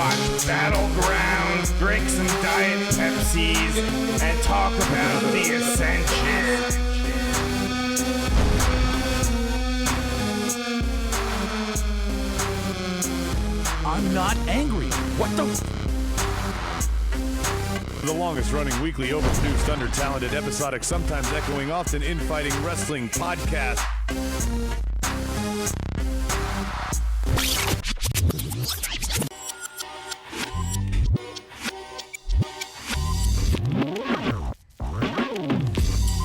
watch Battlegrounds, drink some Diet Pepsis, and talk about the Ascension. I'm not angry. What the? The longest-running weekly overproduced, under-talented, episodic, sometimes echoing, often infighting wrestling podcast.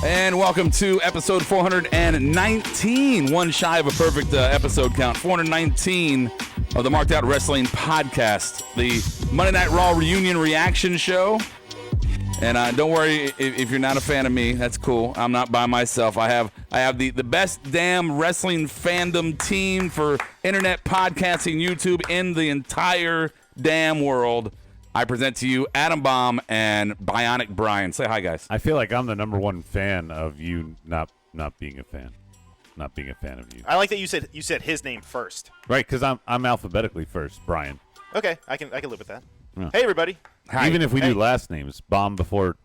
And welcome to episode 419, one shy of a perfect episode count, 419 of the Markedoutwrestling podcast, the Monday Night Raw Reunion reaction show. And don't worry if you're not a fan of me, that's cool. I'm not by myself. I have the best damn wrestling fandom team for internet podcasting, YouTube in the entire damn world. I present to you Adam Bomb and Bionic Brian. Say hi, guys. I feel like I'm the number one fan of you not being a fan. Not being a fan of you. I like that you said his name first. Right, because I'm alphabetically first, Brian. Okay, I can live with that. Yeah. Hey, everybody. Hi. Even if we do last names, Bomb before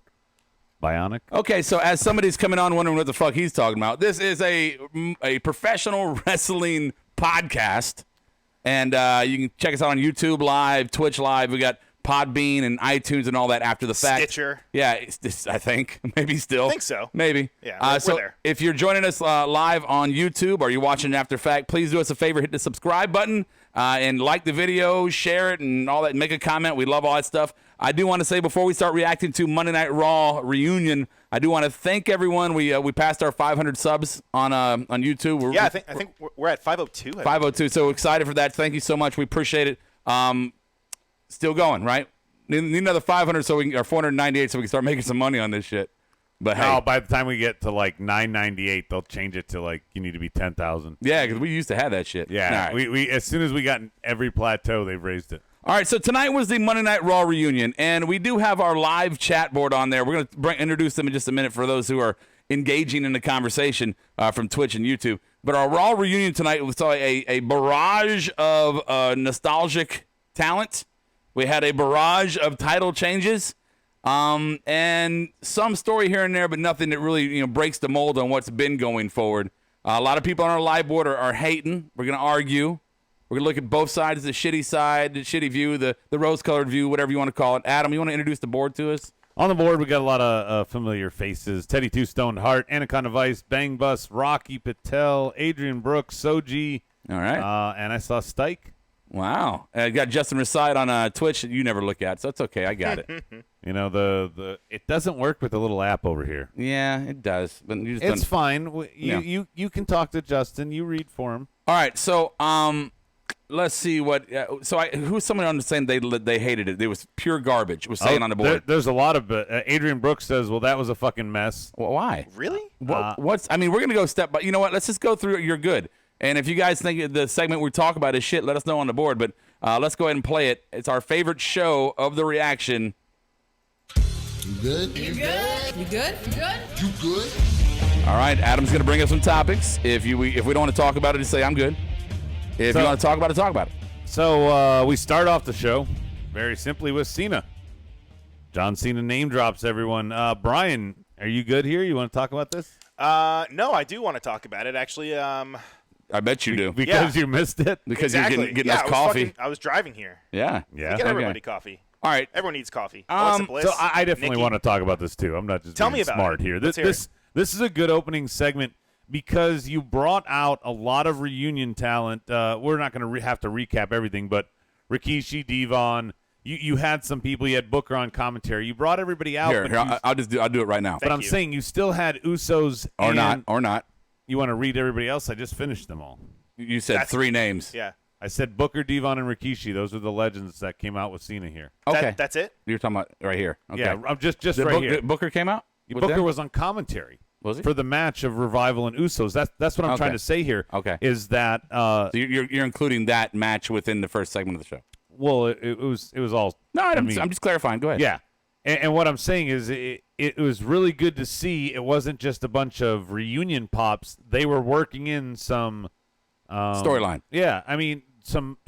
Bionic. Okay, so as somebody's coming on wondering what the fuck he's talking about, this is a professional wrestling podcast, and you can check us out on YouTube Live, Twitch Live. We got Podbean and iTunes and all that after the fact. Stitcher. Yeah, I think. Maybe still. I think so. Maybe. Yeah, we're so there. if you're joining us live on YouTube or you're watching after fact, please do us a favor, hit the subscribe button and like the video, share it, and all that. Make a comment. We love all that stuff. I do want to say before we start reacting to Monday Night Raw Reunion, I do want to thank everyone. We passed our 500 subs on YouTube. I think we're at 502. 502. So excited for that. Thank you so much. We appreciate it. Still going, right? Need another 500 so we can, or 498 so we can start making some money on this shit. But hey, By the time we get to like 998, they'll change it to like you need to be 10,000. Yeah, because we used to have that shit. Yeah, Right. we as soon as we got in every plateau, they've raised it. All right, so tonight was the Monday Night Raw Reunion, and we do have our live chat board on there. We're going to introduce them in just a minute for those who are engaging in the conversation from Twitch and YouTube. But our Raw Reunion tonight, we saw a barrage of nostalgic talent. We had a barrage of title changes, and some story here and there, but nothing that really breaks the mold on what's been going forward. A lot of people on our live board are hating. We're going to argue. We're going to look at both sides, the shitty side, the shitty view, the rose-colored view, whatever you want to call it. Adam, you want to introduce the board to us? On the board, we got a lot of familiar faces. Teddy Two Stoned Heart, Anaconda Vice, Bang Bus, Rocky Patel, Adrian Brooks, Soji. All right. And I saw Stike. Wow. I got Justin Reside on Twitch that you never look at, so it's okay. I got it. It doesn't work with the little app over here. Yeah, it does. But you just It's don't... fine. You can talk to Justin. You read for him. All right, so let's see what. Who's someone on the saying they hated it? It was pure garbage. It was saying on the board. There's a lot of Adrian Brooks says, "Well, that was a fucking mess." Well, why? Really? What's? I mean, we're gonna go step by. You know what? Let's just go through. You're good. And if you guys think the segment we talk about is shit, let us know on the board. But let's go ahead and play it. It's our favorite show of the reaction. You good? You good? You good? You good? You good? All right, Adam's gonna bring up some topics. If we don't want to talk about it, just say I'm good. If you want to talk about it, talk about it. So we start off the show very simply with Cena. John Cena name drops everyone. Brian, are you good here? You want to talk about this? No, I do want to talk about it. Actually, I bet you do. Because you missed it? Because exactly. you're getting us coffee. I was driving here. Yeah. Yeah. Get everybody coffee. All right. Everyone needs coffee. Alexa Bliss, So I definitely Nikki. want to talk about this too. I'm not just Tell being me about smart it. here. Let's hear it. This is a good opening segment because you brought out a lot of reunion talent. We're not going to have to recap everything, but Rikishi, Devon, you had some people. You had Booker on commentary. You brought everybody out. Here, I'll do it right now. But I'm saying you still had Usos Or and not. You want to read everybody else? I just finished them all. You said three names. Yeah. I said Booker, Devon, and Rikishi. Those are the legends that came out with Cena here. Okay. That's it? You're talking about right here. Okay. Yeah, I'm just Did right here. Booker came out? With Booker them? was on commentary. Was he? For the match of Revival and Usos. That's what I'm trying to say here. Okay. Is that So you're including that match within the first segment of the show? well, it was all. No, I'm mean, just clarifying. Go ahead. Yeah, and what I'm saying is it was really good to see. It wasn't just a bunch of reunion pops. They were working in some Storyline. Yeah, I mean some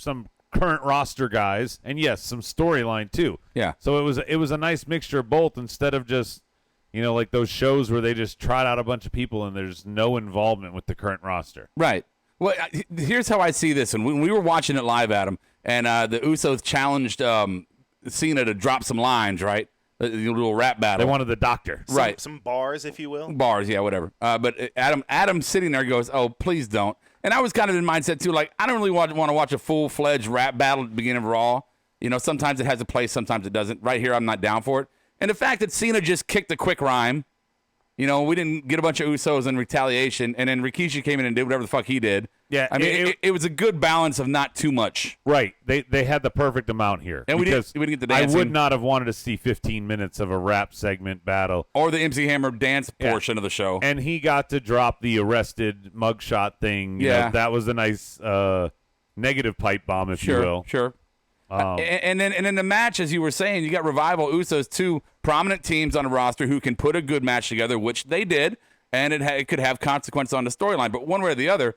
current roster guys, and yes, some storyline too. Yeah. So it was a nice mixture of both instead of just, like those shows where they just trot out a bunch of people and there's no involvement with the current roster. Right. Well, here's how I see this. And when we were watching it live, Adam, and the Usos challenged Cena to drop some lines, right? A little rap battle. They wanted the doctor. Right. Some bars, if you will. Bars, yeah, whatever. But Adam sitting there goes, oh, please don't. And I was kind of in mindset, too, like, I don't really want to watch a full-fledged rap battle at the beginning of Raw. Sometimes it has a place, sometimes it doesn't. Right here, I'm not down for it. And the fact that Cena just kicked a quick rhyme, we didn't get a bunch of Usos in retaliation, and then Rikishi came in and did whatever the fuck he did. Yeah, I mean, it was a good balance of not too much. Right. They had the perfect amount here. And we didn't get the dancing. I would not have wanted to see 15 minutes of a rap segment battle. Or the MC Hammer dance portion of the show. And he got to drop the arrested mugshot thing. Yeah. That was a nice negative pipe bomb, if you will. Sure. And then the match, as you were saying, you got Revival, Usos, two prominent teams on the roster who can put a good match together, which they did, and it could have consequences on the storyline. But one way or the other,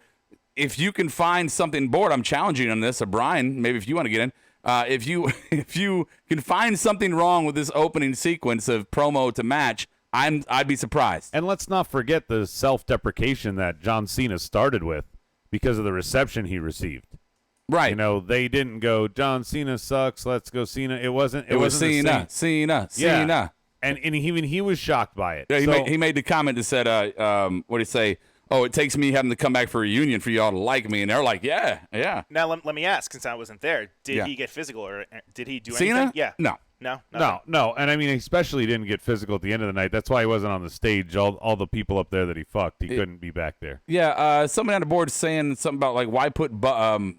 if you can find something bored, I'm challenging you on this, or Brian, maybe if you want to get in, if you can find something wrong with this opening sequence of promo to match, I'd be surprised. And let's not forget the self-deprecation that John Cena started with because of the reception he received. Right. They didn't go, John Cena sucks, let's go Cena. It was Cena. Yeah. And even he was shocked by it. Yeah, he made the comment that said, what did he say? Oh, it takes me having to come back for a reunion for y'all to like me. And they're like, yeah. Now, let me ask, since I wasn't there, did he get physical or did he do anything? Cena? Yeah. No. No. And I mean, especially didn't get physical at the end of the night. That's why he wasn't on the stage. All the people up there that he fucked, he couldn't be back there. Yeah, somebody on the board saying something about, like, why put Bubba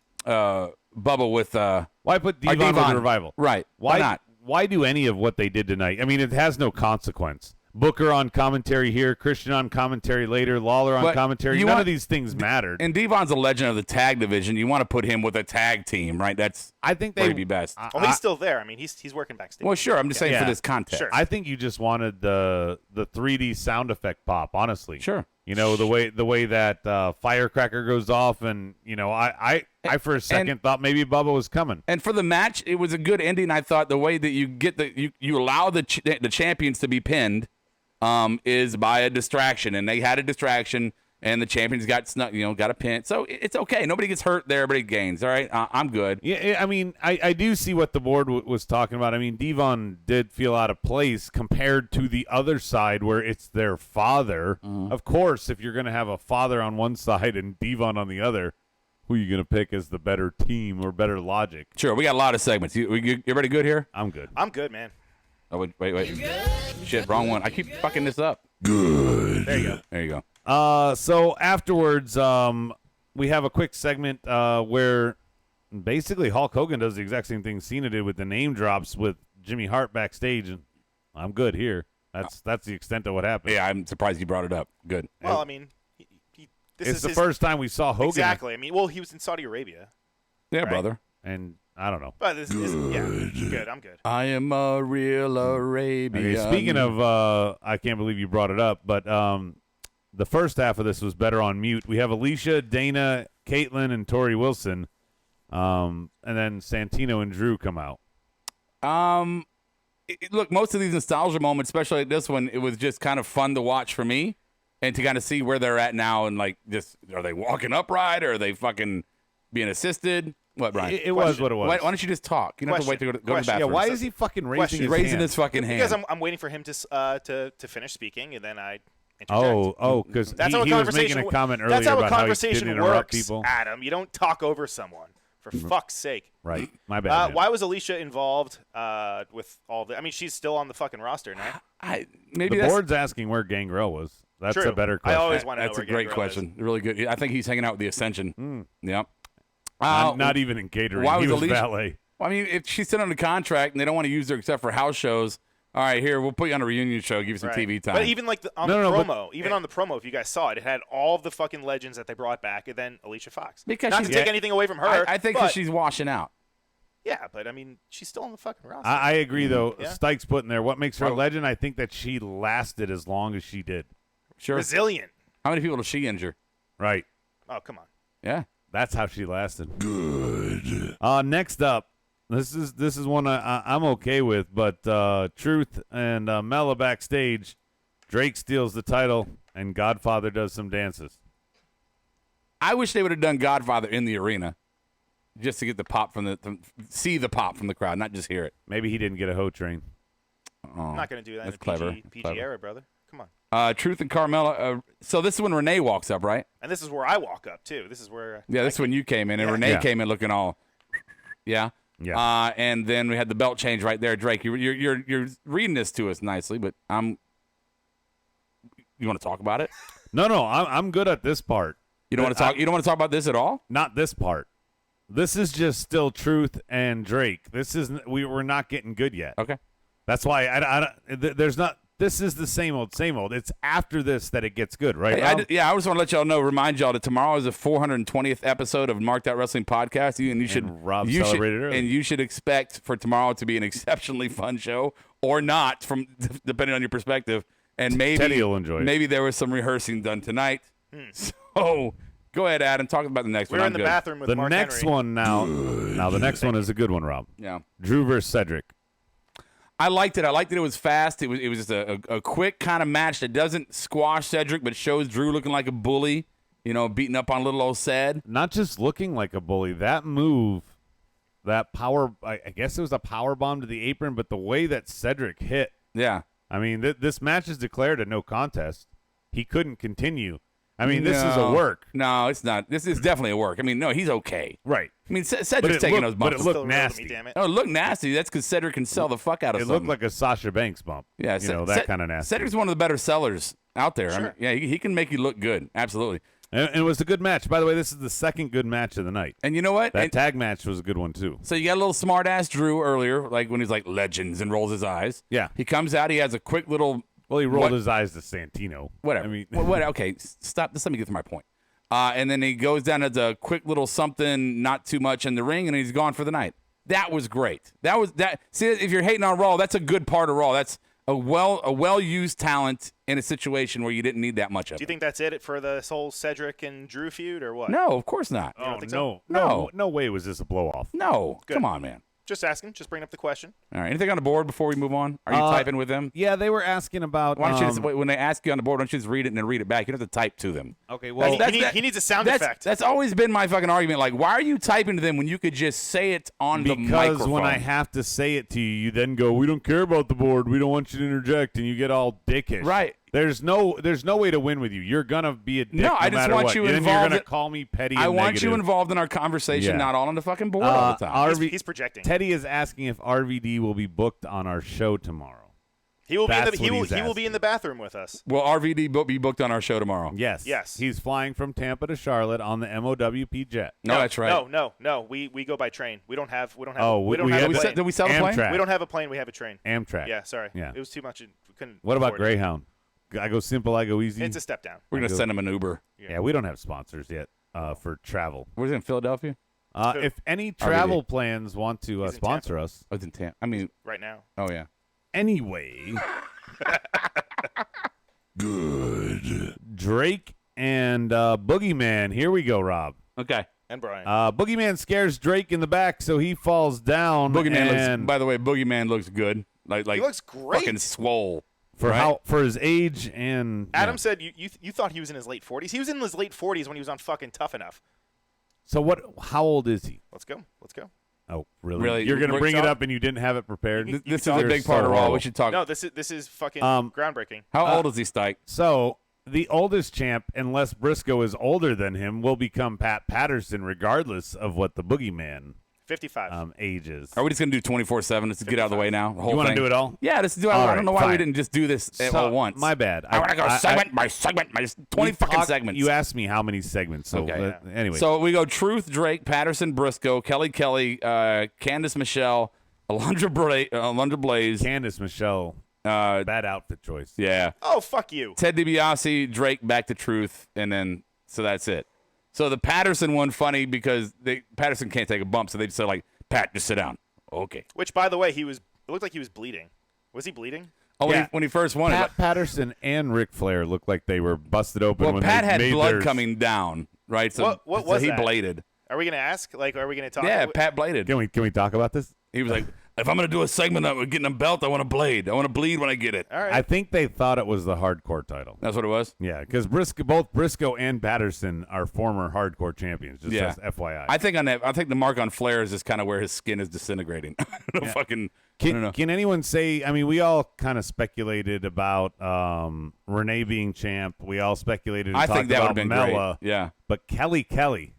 with why put Devon with the Revival? Right. Why not? Why do any of what they did tonight? I mean, it has no consequence. Booker on commentary here, Christian on commentary later, Lawler on commentary. None of these things mattered. And Devon's a legend of the tag division. You want to put him with a tag team, right? I think where he'd be best. Well, he's still there. I mean, he's working backstage. Well, sure. I'm just saying for this context. Sure. I think you just wanted the 3D sound effect pop. Honestly, sure. The way that firecracker goes off, and I for a second thought maybe Bubba was coming. And for the match, it was a good ending. I thought the way that you get you allow the champions to be pinned. Is by a distraction, and they had a distraction, and the champions got a pin. So it's okay. Nobody gets hurt there. Everybody gains. All right, I'm good. Yeah, I mean, I do see what the board was talking about. I mean, Devon did feel out of place compared to the other side where it's their father. Mm-hmm. Of course, if you're going to have a father on one side and Devon on the other, who are you going to pick as the better team or better logic? Sure, we got a lot of segments. You everybody good here? I'm good. I'm good, man. Oh, wait. Shit, wrong one. I keep fucking this up. Good. There you go. So afterwards, we have a quick segment where basically Hulk Hogan does the exact same thing Cena did with the name drops with Jimmy Hart backstage, and I'm good here. That's the extent of what happened. Yeah, I'm surprised you brought it up. Good. Well, I mean, it's the first time we saw Hogan. Exactly. I mean, he was in Saudi Arabia. Yeah, right? brother. And I don't know. But this is good. I'm good. I am a real Arabian. Okay, speaking of, I can't believe you brought it up, but the first half of this was better on mute. We have Alicia, Dana, Caitlin, and Tori Wilson, and then Santino and Drew come out. Look, most of these nostalgia moments, especially like this one, it was just kind of fun to watch for me, and to kind of see where they're at now, and like, just are they walking upright, or are they fucking being assisted? What, Brian? It was what it was. Why don't you just talk? You don't have to wait to go to the bathroom. Yeah, why is he fucking raising his fucking hand? Because I'm waiting for him to finish speaking, and then I interject. Because that's he was making a comment earlier about how he didn't interrupt people. Adam, you don't talk over someone. For fuck's sake. Right. My bad. Why was Alicia involved with all the... I mean, she's still on the fucking roster now. Maybe the board's asking where Gangrel was. That's True. a better question. I always want to know That's where a great Gangrel question. is. Really good. I think he's hanging out with the Ascension. Yep. Not even in catering. Why he was Alicia, valet. Well, I mean, if she's still under contract and they don't want to use her except for house shows, all right, here, we'll put you on a reunion show, give you some TV time. But even like on the promo, if you guys saw it, it had all of the fucking legends that they brought back, and then Alicia Fox. Because not to take anything away from her. I think because she's washing out. Yeah, but I mean, she's still on the fucking roster. I agree, though. Yeah. Stike's putting there. What makes her a legend? I think that she lasted as long as she did. Sure. Resilient. How many people does she injure? Right. Oh, come on. Yeah. That's how she lasted. Good. Next up, this is one I'm okay with, but Truth and Mella backstage. Drake steals the title, and Godfather does some dances. I wish they would have done Godfather in the arena, just to get the pop see the pop from the crowd, not just hear it. Maybe he didn't get a hoe train. I'm not going to do that That's in the clever. PG Clever. era, brother. Come on. Truth and Carmella. So this is when Renee walks up, right? And this is where I walk up, too. This is where... Yeah, this is when you came in, and Yeah. Renee Yeah. came in looking all, yeah. Yeah. And then we had the belt change right there, Drake. You're reading this to us nicely, but you want to talk about it? No, I'm good at this part. You don't want to talk. You don't want to talk about this at all? Not this part. This is just still Truth and Drake. This is we're not getting good yet. Okay. That's why there's not. This is the same old, same old. It's after this that it gets good, right? Hey, I just want to let y'all know, remind y'all that tomorrow is the 420th episended of Marked Out Wrestling podcast. Rob celebrated early. And you should expect for tomorrow to be an exceptionally fun show, or not, depending on your perspective. And maybe Teddy will enjoy it. Maybe there was some rehearsing done tonight. So go ahead, Adam. Talk about the next one. We're I'm in the good. bathroom with The Mark next Henry. one now. Now the next one is a good one, Rob. Yeah. Drew versus Cedric. I liked it. I liked that it was fast. It was just a quick kind of match that doesn't squash Cedric, but shows Drew looking like a bully, beating up on little old Ced. Not just looking like a bully. That move, that power. I guess it was a power bomb to the apron, but the way that Cedric hit. Yeah. I mean, this match is declared a no contest. He couldn't continue. I mean, this is a work. No, it's not. This is definitely a work. I mean, no, he's okay. Right. I mean, Cedric's taking those But bumps. it looked Still real to nasty. me, damn it. Oh, it looked nasty. That's because Cedric can sell the fuck out of It something. looked like a Sasha Banks bump. Yeah, that kind of nasty. Cedric's one of the better sellers out there. I Sure. mean, yeah, he can make you look good. Absolutely. And it was a good match. By the way, this is the second good match of the night. And you know what? That tag match was a good one, too. So you got a little smart ass Drew earlier, like when he's like legends and rolls his eyes. Yeah. He comes out. He has a quick little. Well, he rolled What- his eyes to Santino. Whatever. I mean, Okay, stop. Just let me get to my point. And then he goes down as a quick little something, not too much in the ring, and he's gone for the night. That was great. See, if you're hating on Raw, that's a good part of Raw. That's a well-used talent in a situation where you didn't need that much of Do you it. think that's it for this whole Cedric and Drew feud, or what? No, of course not. You don't oh, think so? no way was this a blow-off. No. Good. Come on, man. Just asking. Just bringing up the question. All right. Anything on the board before we move on? Are you typing with them? Yeah, they were asking about. Why don't you just, when they ask you on the board, why don't you just read it and then read it back? You don't have to type to them. Okay, well, He needs a sound effect. That's always been my fucking argument. Like, why are you typing to them when you could just say it on the microphone? because when I have to say it to you, you then go, "We don't care about the board. We don't want you to interject," and you get all dickish. Right. There's no way to win with you. You're gonna be a dick No, I just matter want what. you Then involved You're gonna in- call me petty. I and want negative. you involved in our conversation, Yeah. not all on the fucking board all the time. He's projecting. Teddy is asking if RVD will be booked on our show tomorrow. He will be. That's He what will he's be asking. in the bathroom with us. Will RVD be booked on our show tomorrow? Yes. Yes. He's flying from Tampa to Charlotte on the MOWP jet. No, that's right. No. We go by train. We don't have. Oh, we don't we have had a to- plane. Did we sell the plane? Amtrak. We don't have a plane. We have a train. Amtrak. Yeah. Sorry. Yeah. It was too much. We couldn't. What about afford it. Greyhound? I go simple, I go easy. It's a step down. We're going to send him an Uber. Yeah, we don't have sponsors yet for travel. Where's it in Philadelphia? If any travel plans want to He's in sponsor us, Oh, it's in Tampa. I mean, Right now. oh, yeah. anyway. Good. Drake and Boogeyman. Here we go, Rob. Okay. And Brian. Boogeyman scares Drake in the back, so he falls down. Boogeyman and looks, by the way, Boogeyman looks good. Like he looks great. fucking swole. for his age and Adam yeah. said you thought he was in his late 40s. He was in his late 40s when he was on fucking Tough Enough. So what? How old is he? Let's go. Oh, really? Really? You're gonna Rick bring it Shaw? up and you didn't have it prepared. This is a big part of Raw. We should talk. No, this is fucking groundbreaking. How old is he, Stike? So the oldest champ, unless Briscoe is older than him, will become Pat Patterson, regardless of what the Boogeyman 55. age is. Are we just going to do 24/7? Let's get out of the way now. The whole You want to thing? do it all? Yeah, let's do it. All I don't know right, why we fine. didn't just do this So, all once. My bad. I want to go segment by segment, my 20 fucking segments. You asked me how many segments. So Okay. anyway, So we go Truth, Drake, Patterson, Briscoe, Kelly, Candice Michelle, Alundra Blaze. Candice Michelle, bad outfit choice. Yeah. Oh, fuck you. Ted DiBiase, Drake, back to Truth, and then so that's it. So the Patterson one, funny because Patterson can't take a bump, so they just said like, Pat, just sit down. Okay. Which, by the way, it looked like he was bleeding. Was he bleeding? Oh, Yeah. when he first won it. Pat Patterson and Ric Flair looked like they were busted open. Well, when Pat they had made blood theirs. coming down. right? So, What so was he that? bladed. Are we gonna ask? Like, are we gonna talk? Yeah, Pat bladed. Can we talk about this? He was like, if I'm going to do a segment of getting a belt, I want to blade. I want to bleed when I get it. All right. I think they thought it was the hardcore title. That's what it was? Yeah, because both Briscoe and Patterson are former hardcore champions. Just as FYI. I think the mark on Flair is just kind of where his skin is disintegrating. Can anyone say? I mean, we all kind of speculated about Renee being champ. We all speculated. I think that would have been Mella, great. Yeah, but Kelly,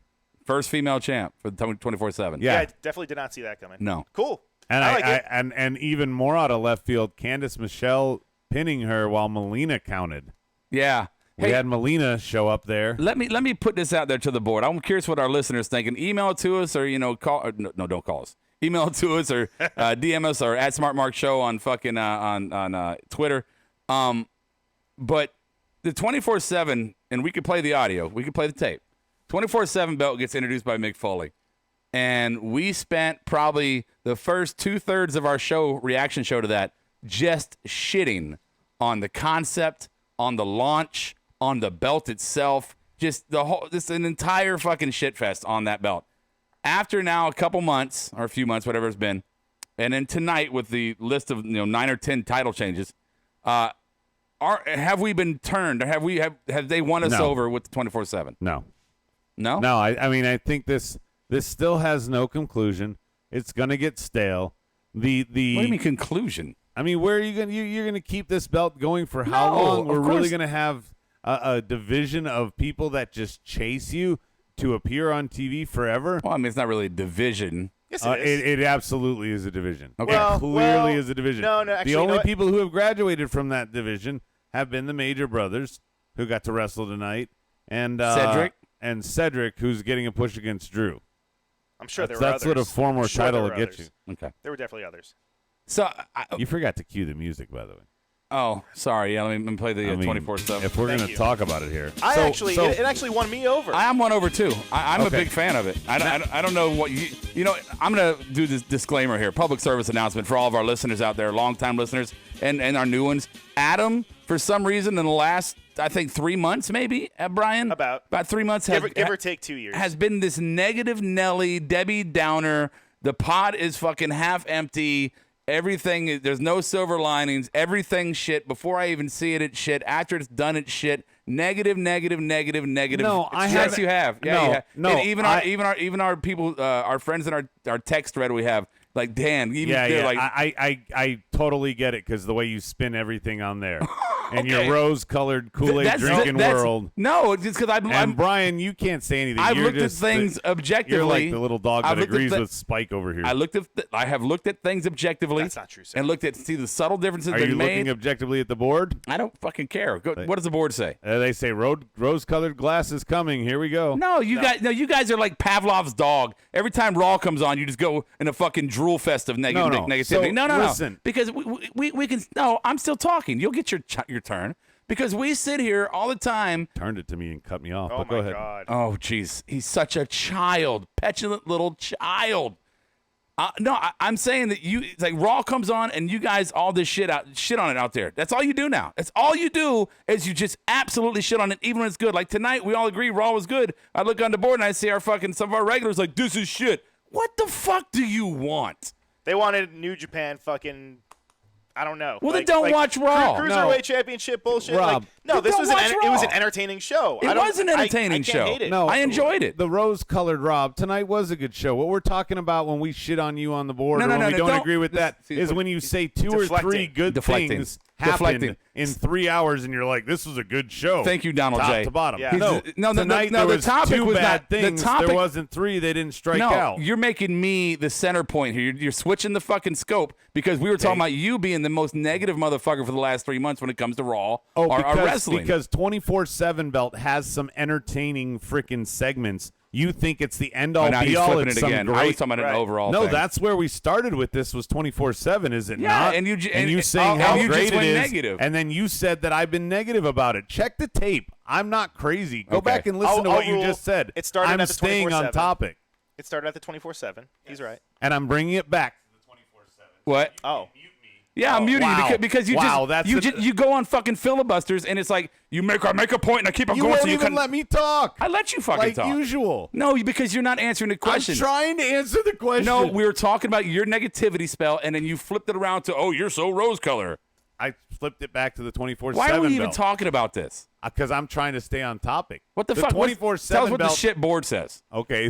first female champ for the 24/7. Yeah. I definitely did not see that coming. No. Cool. and I like it. and even more out of left field, Candice Michelle pinning her while Melina counted. Yeah. We had Melina show up there. Let me put this out there to the board. I'm curious what our listeners thinking. Email it to us, or call. Or no, don't call us. Email it to us, or DM us, or at SmartMarkShow on fucking on Twitter. But the 24/7, and we could play the audio. We could play the tape. 24/7 belt gets introduced by Mick Foley, and we spent probably the first 2/3 of our reaction show to that just shitting on the concept, on the launch, on the belt itself, just an entire fucking shit fest on that belt. After now a couple months or a few months, whatever it's been, and then tonight with the list of 9 or 10 title changes, have we been turned? Or have they won us over with the 24/7? No. I mean, I think this still has no conclusion. It's gonna get stale. What do you mean conclusion? I mean, where are you you're gonna keep this belt going for how long? We're really gonna have a division of people that just chase you to appear on TV forever? Well, I mean, it's not really a division. Yes, it is. It absolutely is a division. Okay. It clearly is a division. No, actually, the only people who have graduated from that division have been the Major Brothers, who got to wrestle tonight, and Cedric, who's getting a push against Drew. I'm sure there were others. That's what a former title will get you. Okay. There were definitely others. So you forgot to cue the music, by the way. Oh, sorry. Yeah, let me play the 24/7. If we're going to talk about it here, it actually won me over. I am one over too. I'm a big fan of it. I don't know what you know. I'm going to do this disclaimer here, public service announcement for all of our listeners out there, longtime listeners and our new ones. Adam, for some reason, in the last I think 3 months, maybe Brian, about 3 months, give or take 2 years, has been this negative Nelly, Debbie Downer. The pot is fucking half empty. Everything, there's no silver linings. Everything shit. Before I even see it, it's shit. After it's done, it's shit. Negative. No, yes, you have. Yeah, no, you have. no. And even our people, our friends in our text thread we have, like Dan. Like, I totally get it because the way you spin everything on there, and your rose-colored Kool-Aid drinking world. No, it's because I'm Brian. You can't say anything. I've looked at things objectively. You're like the little dog that agrees with Spike over here. I have looked at things objectively. That's not true, sir. And looked at see the subtle differences. Are you looking objectively at the board? I don't fucking care. What does the board say? They say rose-colored glasses coming. Here we go. No, you guys are like Pavlov's dog. Every time Raw comes on, you just go in a fucking drool fest of negativity. So, no. Listen. Because we can. No, I'm still talking. You'll get your turn. Because we sit here all the time. Turned it to me and cut me off. Oh but go ahead. God. Oh, jeez. He's such a child. Petulant little child. I'm saying that it's like Raw comes on and you guys all this shit on it out there. That's all you do now. That's all you do is you just absolutely shit on it, even when it's good. Like tonight, we all agree Raw was good. I look on the board and I see some of our regulars like, this is shit. What the fuck do you want? They wanted New Japan fucking. I don't know. Well, then don't watch Raw. Cruiserweight Championship bullshit. Rob, this was it was an entertaining show. It was an entertaining show. I can't hate it. No, I enjoyed it. The rose-colored Rob tonight was a good show. What we're talking about when we shit on you on the board when we don't agree with that is when you say two or three good things happen in 3 hours and you're like, this was a good show. Thank you, Donald top J. to bottom. Yeah. Tonight there was the topic two was bad things. The topic, there wasn't three. They didn't strike out. You're making me the center point here. You're switching the fucking scope because we were talking about you being the most negative motherfucker for the last 3 months when it comes to Raw or wrestling. Because 24/7 belt has some entertaining freaking segments. You think it's the end-all, be-all. It's it again. I was talking about an overall No, thing. that's where we started with this was 24/7, is it Yeah, not? and you saying how you great just it went is, negative. and then you said that I've been negative about it. Check the tape. I'm not crazy. Go Okay. back and listen to what you just said. It started I'm at the staying on 24/7. topic. It started at the 24/7. He's right. And I'm bringing it back to the 24/7. What? Oh. Yeah, I'm muting wow. you because you Wow, you go on fucking filibusters and it's like you make a point and I keep on You going. won't So you even can let me talk. I let you fucking like talk. usual. No, because you're not answering the question. I'm trying to answer the question. No, we were talking about your negativity spell, and then you flipped it around to, oh, you're so rose color. I flipped it back to the 24/7. Why are we even belt. talking about this? Because I'm trying to stay on topic. What the fuck? 24/7 Tell us what belt. the shit board says. Okay,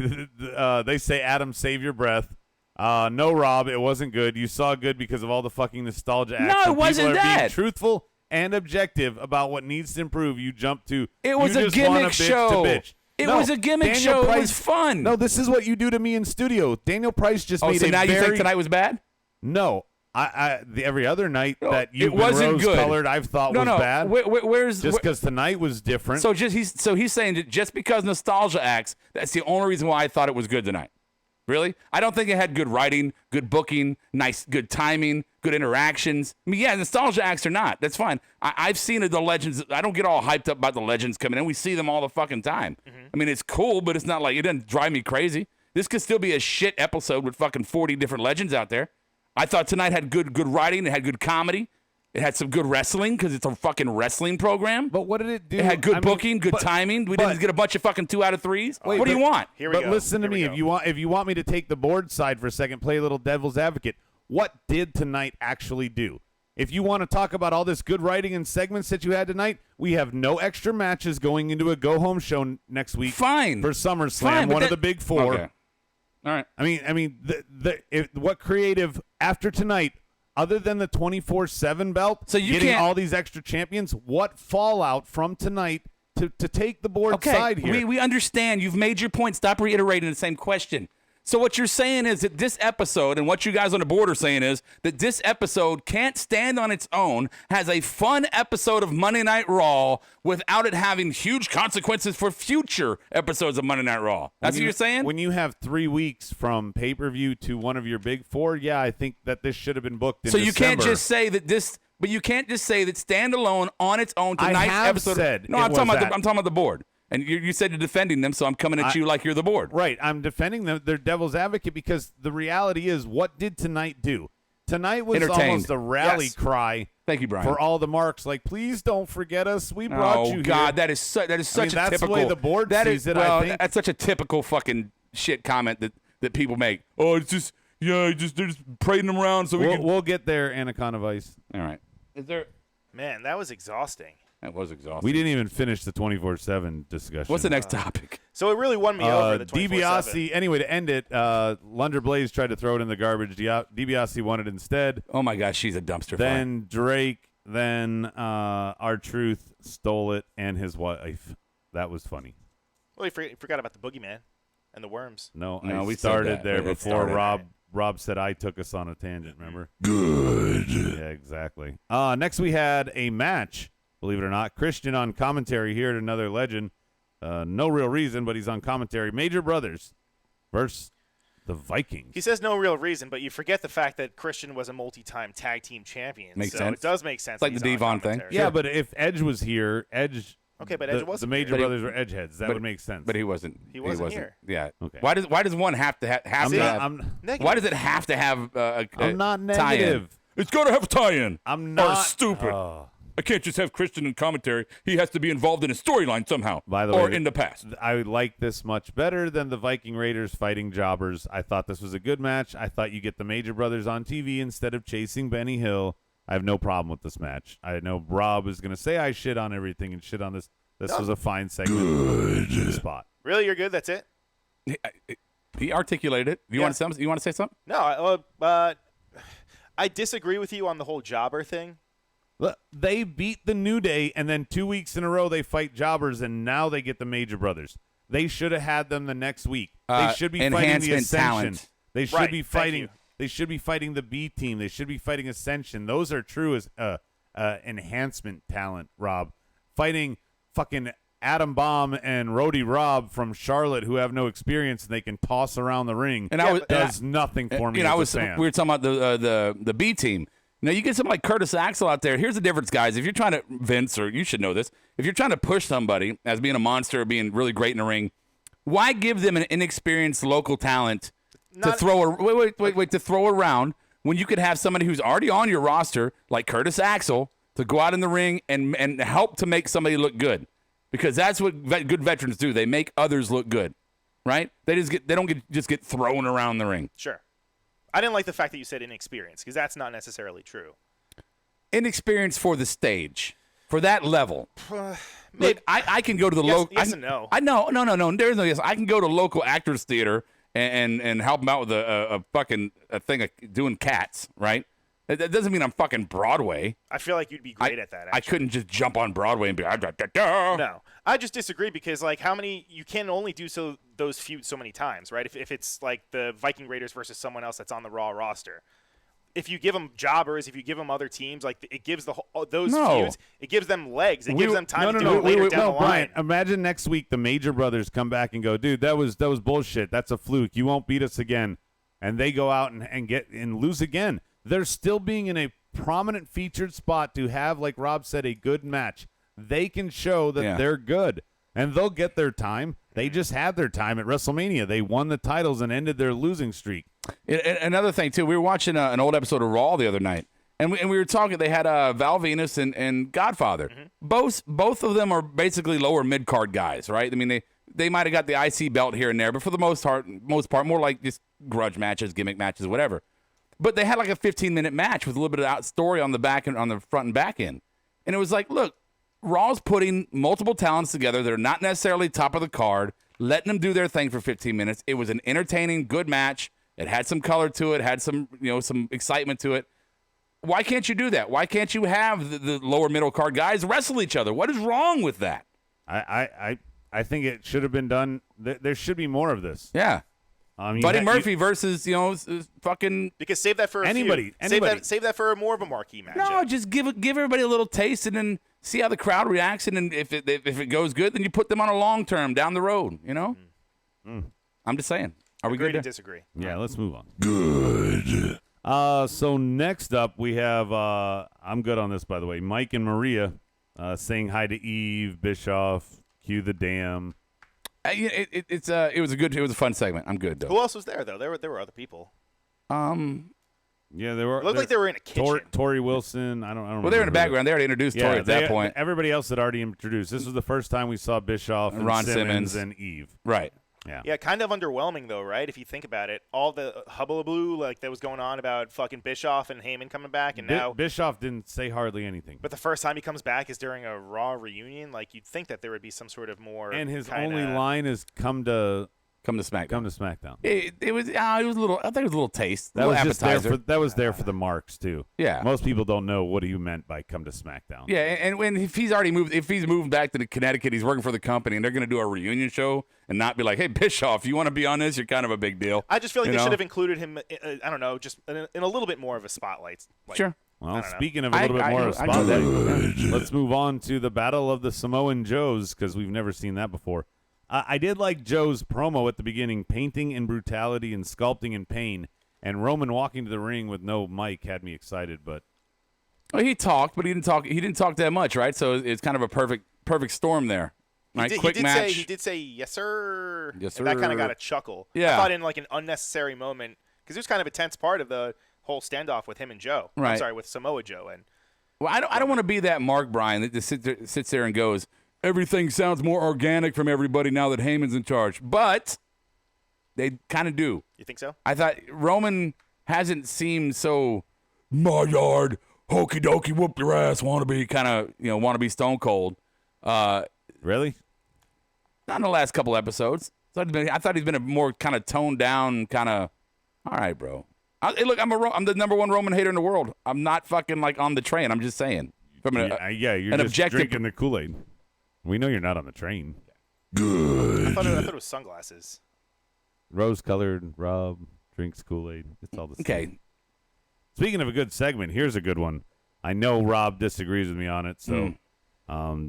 they say, Adam, save your breath. No, Rob, it wasn't good. You saw good because of all the fucking nostalgia acts. No, it wasn't people are that. being truthful and objective about what needs to improve. You jump to It was you a just wanna gimmick bitch show. To bitch. It No, was a gimmick Daniel show. Price, It was fun. No, this is what you do to me in studio. Daniel Price just Oh, made so a now very you think tonight was bad? No. Every other night that it you've been wasn't good. rose-colored, I've thought was bad. Where's just because tonight was different. So he's saying that just because nostalgia acts, that's the only reason why I thought it was good tonight. Really? I don't think it had good writing, good booking, good timing, good interactions. I mean, yeah, nostalgia acts are not. That's fine. I've seen the legends. I don't get all hyped up about the legends coming in. We see them all the fucking time. Mm-hmm. I mean, it's cool, but it's not like it doesn't drive me crazy. This could still be a shit episode with fucking 40 different legends out there. I thought tonight had good writing. It had good comedy. It had some good wrestling because it's a fucking wrestling program. But what did it do? It had good booking, good timing. We didn't get a bunch of fucking 2 out of 3s. What do you want? Here we go. But listen to Here we me. go. If you want me to take the board side for a second, play a little devil's advocate. What did tonight actually do? If you want to talk about all this good writing and segments that you had tonight, we have no extra matches going into a go-home show next week. Fine. For SummerSlam, Fine, but one of the big four. Okay. All right. I mean, what creative after tonight, other than the 24/7 belt, so you getting can't, all these extra champions, what fallout from tonight to take the board okay, side here? We understand. You've made your point. Stop reiterating the same question. So what you're saying is that this episode, and what you guys on the board are saying is that this episode can't stand on its own, has a fun episode of Monday Night Raw without it having huge consequences for future episodes of Monday Night Raw. That's what you're saying? When you have 3 weeks from pay-per-view to one of your big four, yeah, I think that this should have been booked in So you December. can't just say that this, but you can't just say that standalone on its own tonight's I have episode. said No, it I'm talking was about that. I'm talking about the board. And you said you're defending them, so I'm coming at you like you're the board. Right, I'm defending them. They're devil's advocate because the reality is, what did tonight do? Tonight was Entertained. almost a rally Yes. cry. Thank you, Brian. For all the marks, like, please don't forget us. We brought you Oh God, here. that is such a that's typical. the way the board that sees is, it. well, I think that's such a typical fucking shit comment that people make. Oh, it's just they're just parading them around so we'll get there. Anaconda Vice. All right. Is there? Man, that was exhausting. That was exhausting. We didn't even finish the 24/7 discussion. What's the next topic? So it really won me over, the 24/7. DiBiase, anyway, to end it, Lunder Blaze tried to throw it in the garbage. DiBiase won it instead. Oh my gosh, she's a dumpster fire. Then Drake, then R-Truth stole it, and his wife. That was funny. Well, you forgot about the Boogeyman and the worms. No, we I said started that. there It before started. Rob said I took us on a tangent, remember? Good. Yeah, exactly. Next we had a match, believe it or not. Christian on commentary here at another legend. No real reason, but he's on commentary. Major Brothers versus the Vikings. He says no real reason, but you forget the fact that Christian was a multi-time tag team champion. Makes so sense. It does make sense. It's like that the he's on Devon thing. commentary. Yeah, but if Edge was here, Okay, but Edge the wasn't Major here. Brothers were Edgeheads. That would make sense. But he wasn't. He wasn't here. Yeah. Okay. Why does one have to have to have? Negative. Why does it have to have a I'm not tie-in? negative. It's got to have a tie-in. I'm not. Or stupid. I can't just have Christian in commentary. He has to be involved in a storyline somehow. By the or way, in the past. I like this much better than the Viking Raiders fighting jobbers. I thought this was a good match. I thought you get the Major Brothers on TV instead of chasing Benny Hill. I have no problem with this match. I know Rob is going to say I shit on everything and shit on this. This was a fine segment. Good spot. Really, you're good? That's it? He articulated it. You want to say something? No, I disagree with you on the whole jobber thing. Look, they beat the New Day, and then 2 weeks in a row they fight jobbers, and now they get the Major Brothers. They should have had them the next week. They should be fighting the enhancement Ascension. talent. They should Right, be thank fighting. you. They should be fighting the B team. They should be fighting Ascension. Those are true as enhancement talent. Rob, fighting fucking Adam Bomb and Rody Rob from Charlotte, who have no experience and they can toss around the ring. And I was- does nothing for me. As a fan. We were talking about the B team. Now you get something like Curtis Axel out there. Here's the difference, guys. If you're trying to Vince, or you should know this, if you're trying to push somebody as being a monster, or being really great in the ring, why give them an inexperienced local talent to throw to throw around when you could have somebody who's already on your roster, like Curtis Axel, to go out in the ring and help to make somebody look good, because that's what good veterans do. They make others look good, right? They don't just get thrown around the ring. Sure. I didn't like the fact that you said inexperience, because that's not necessarily true. Inexperience for the stage, for that level. Look, I can go to the local. Yes and no. No. There's no yes. I can go to local actors theater and help them out with a thing of doing cats, right? That doesn't mean I'm fucking Broadway. I feel like you'd be great at that. Actually. I couldn't just jump on Broadway and be No, I just disagree, because like how many you can only do those feuds so many times, right? If it's like the Viking Raiders versus someone else that's on the Raw roster, if you give them jobbers, if you give them other teams, like it gives those feuds, it gives them legs, it gives them time to do it later down the line. Brian, imagine next week the Major Brothers come back and go, dude, that was bullshit. That's a fluke. You won't beat us again, and they go out and lose again. They're still being in a prominent featured spot to have, like Rob said, a good match. They can show that they're good, and they'll get their time. They just had their time at WrestleMania. They won the titles and ended their losing streak. Another thing, too, we were watching an old episode of Raw the other night, and we were talking. They had Val Venus and Godfather. Mm-hmm. Both of them are basically lower mid-card guys, right? I mean, they might have got the IC belt here and there, but for the most part, more like just grudge matches, gimmick matches, whatever. But they had like a 15-minute match with a little bit of story on the back and on the front and back end. And it was like, look, Raw's putting multiple talents together that are not necessarily top of the card, letting them do their thing for 15 minutes. It was an entertaining, good match. It had some color to it, had some excitement to it. Why can't you do that? Why can't you have the lower middle card guys wrestle each other? What is wrong with that? I think it should have been done. There should be more of this. Yeah. Buddy Murphy versus fucking, because save that for anybody. Save that for more of a marquee match. No, just give everybody a little taste and then see how the crowd reacts, and then if it goes good, then you put them on a long term down the road. I'm just saying. Are we Agree good to disagree? Yeah, let's move on. Good. So next up we have I'm good on this, by the way. Mike and Maria saying hi to Eve Bischoff. Cue the dam. It was a fun segment. I'm good though. Who else was there though? There were other people. Yeah, they were. It looked like they were in a kitchen. Tori Wilson. I don't. Well, they were in the background. They already introduced Tori at that point. Everybody else had already introduced. This was the first time we saw Bischoff and Ron Simmons and Eve. Right. Yeah, kind of underwhelming though, right? If you think about it, all the hullabaloo like that was going on about fucking Bischoff and Heyman coming back, and now Bischoff didn't say hardly anything. But the first time he comes back is during a Raw reunion. Like you'd think that there would be some sort of more. And his only line is "Come to SmackDown." Come to SmackDown. It was a little. I think it was a little taste. That was appetizer. just there was there for the marks too. Yeah. Most people don't know what he meant by "Come to SmackDown." Yeah, and if he's moved back to Connecticut, he's working for the company, and they're going to do a reunion show and not be like, "Hey, Bischoff, you want to be on this? You're kind of a big deal." I just feel like they should have included him. I don't know, just in a little bit more of a spotlight. Sure. Well, speaking of a little bit more of a spotlight, let's move on to the Battle of the Samoan Joes, because we've never seen that before. I did like Joe's promo at the beginning, painting in brutality and sculpting in pain, and Roman walking to the ring with no mic had me excited. But he talked, but he didn't talk. He didn't talk that much, right? So it's kind of a perfect storm there. Right? Quick match. He did say yes, sir. Yes, and that sir. kind of got a chuckle. Yeah. I thought in like an unnecessary moment, because it was kind of a tense part of the whole standoff with him and Joe. Right. I'm sorry, with Samoa Joe. And well, I don't want to be that Mark Bryan that just sits there and goes, everything sounds more organic from everybody now that Heyman's in charge. But they kind of do. You think so? I thought Roman hasn't seemed so my yard, hokey dokey, whoop your ass, wannabe, kind of, wannabe Stone Cold. really? Not in the last couple episodes. I thought he's been a more kind of toned down, kind of, all right, bro. Look, I'm the number one Roman hater in the world. I'm not fucking like on the train. I'm just saying. From You're just objective drinking the Kool-Aid. We know you're not on the train. Good. I thought it was sunglasses. Rose-colored, Rob drinks Kool-Aid. It's all the same. Okay. Speaking of a good segment, here's a good one. I know Rob disagrees with me on it, so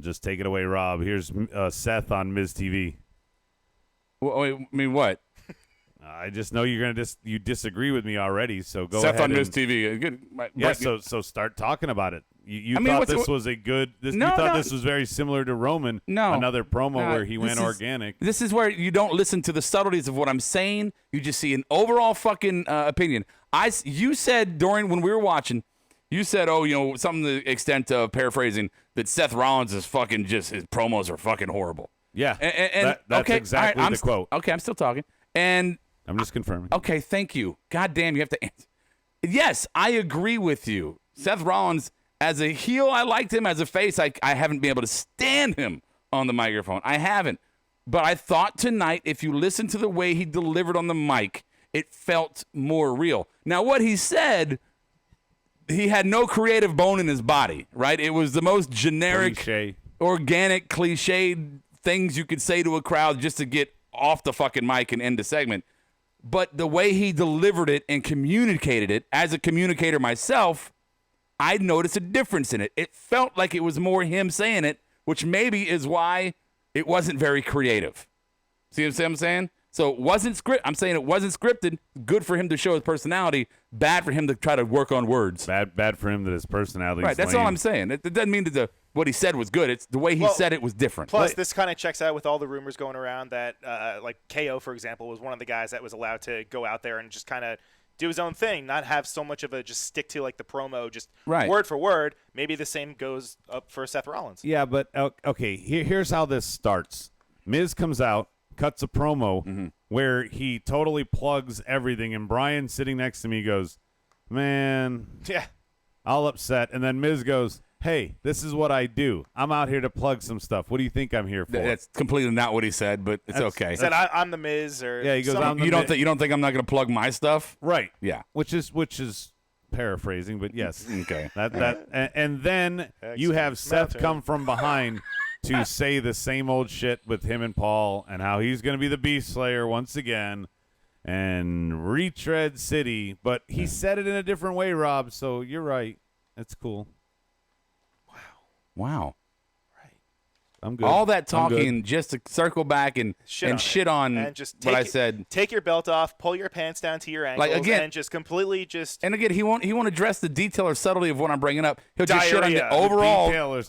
just take it away, Rob. Here's Seth on Miz TV. Well, I mean, what? I just know you're gonna you disagree with me already, so go Seth ahead. on Miz TV. Good. Yeah, so start talking about it. You thought this was a good. You thought this was very similar to Roman. No, another promo where he went organic. This is where you don't listen to the subtleties of what I'm saying. You just see an overall fucking opinion. You said when we were watching, you said, something to the extent of paraphrasing that Seth Rollins is fucking his promos are fucking horrible. Yeah, and that's okay, exactly all right, the quote. Okay, I'm still talking, and I'm just confirming. Okay, thank you. God damn, you have to answer. Yes, I agree with you. Seth Rollins, as a heel, I liked him. As a face, I haven't been able to stand him on the microphone. I haven't. But I thought tonight, if you listen to the way he delivered on the mic, it felt more real. Now, what he said, he had no creative bone in his body, right? It was the most generic, organic, cliched things you could say to a crowd just to get off the fucking mic and end the segment. But the way he delivered it and communicated it, as a communicator myself, I noticed a difference in it. It felt like it was more him saying it, which maybe is why it wasn't very creative. See what I'm saying? So it wasn't I'm saying it wasn't scripted. Good for him to show his personality. Bad for him to try to work on words. Bad for him that his personality is right, that's lame. all I'm saying. It doesn't mean that what he said was good. It's the way he said it was different. Plus, this kind of checks out with all the rumors going around that, like KO, for example, was one of the guys that was allowed to go out there and just kind of do his own thing, not have so much of a just stick to like the promo, just word for word. Maybe the same goes up for Seth Rollins. Yeah, but okay, here's how this starts. Miz comes out, cuts a promo where he totally plugs everything, and Brian sitting next to me goes, man, all upset. And then Miz goes, hey, this is what I do. I'm out here to plug some stuff. What do you think I'm here for? That's completely not what he said, but it's okay. He said, I'm the Miz. Or yeah, he goes, I'm the you don't think I'm not going to plug my stuff? Right. Yeah. Which is paraphrasing, but yes. Okay. And then you have Seth come from behind to say the same old shit with him and Paul and how he's going to be the Beast Slayer once again and retread City. But he said it in a different way, Rob, so you're right. It's cool. Wow. Right. I'm good. All that talking just to circle back and shit on and just what I said. Take your belt off, pull your pants down to your ankles, and just completely just. And again, he won't address the detail or subtlety of what I'm bringing up. He'll just shit on the overall.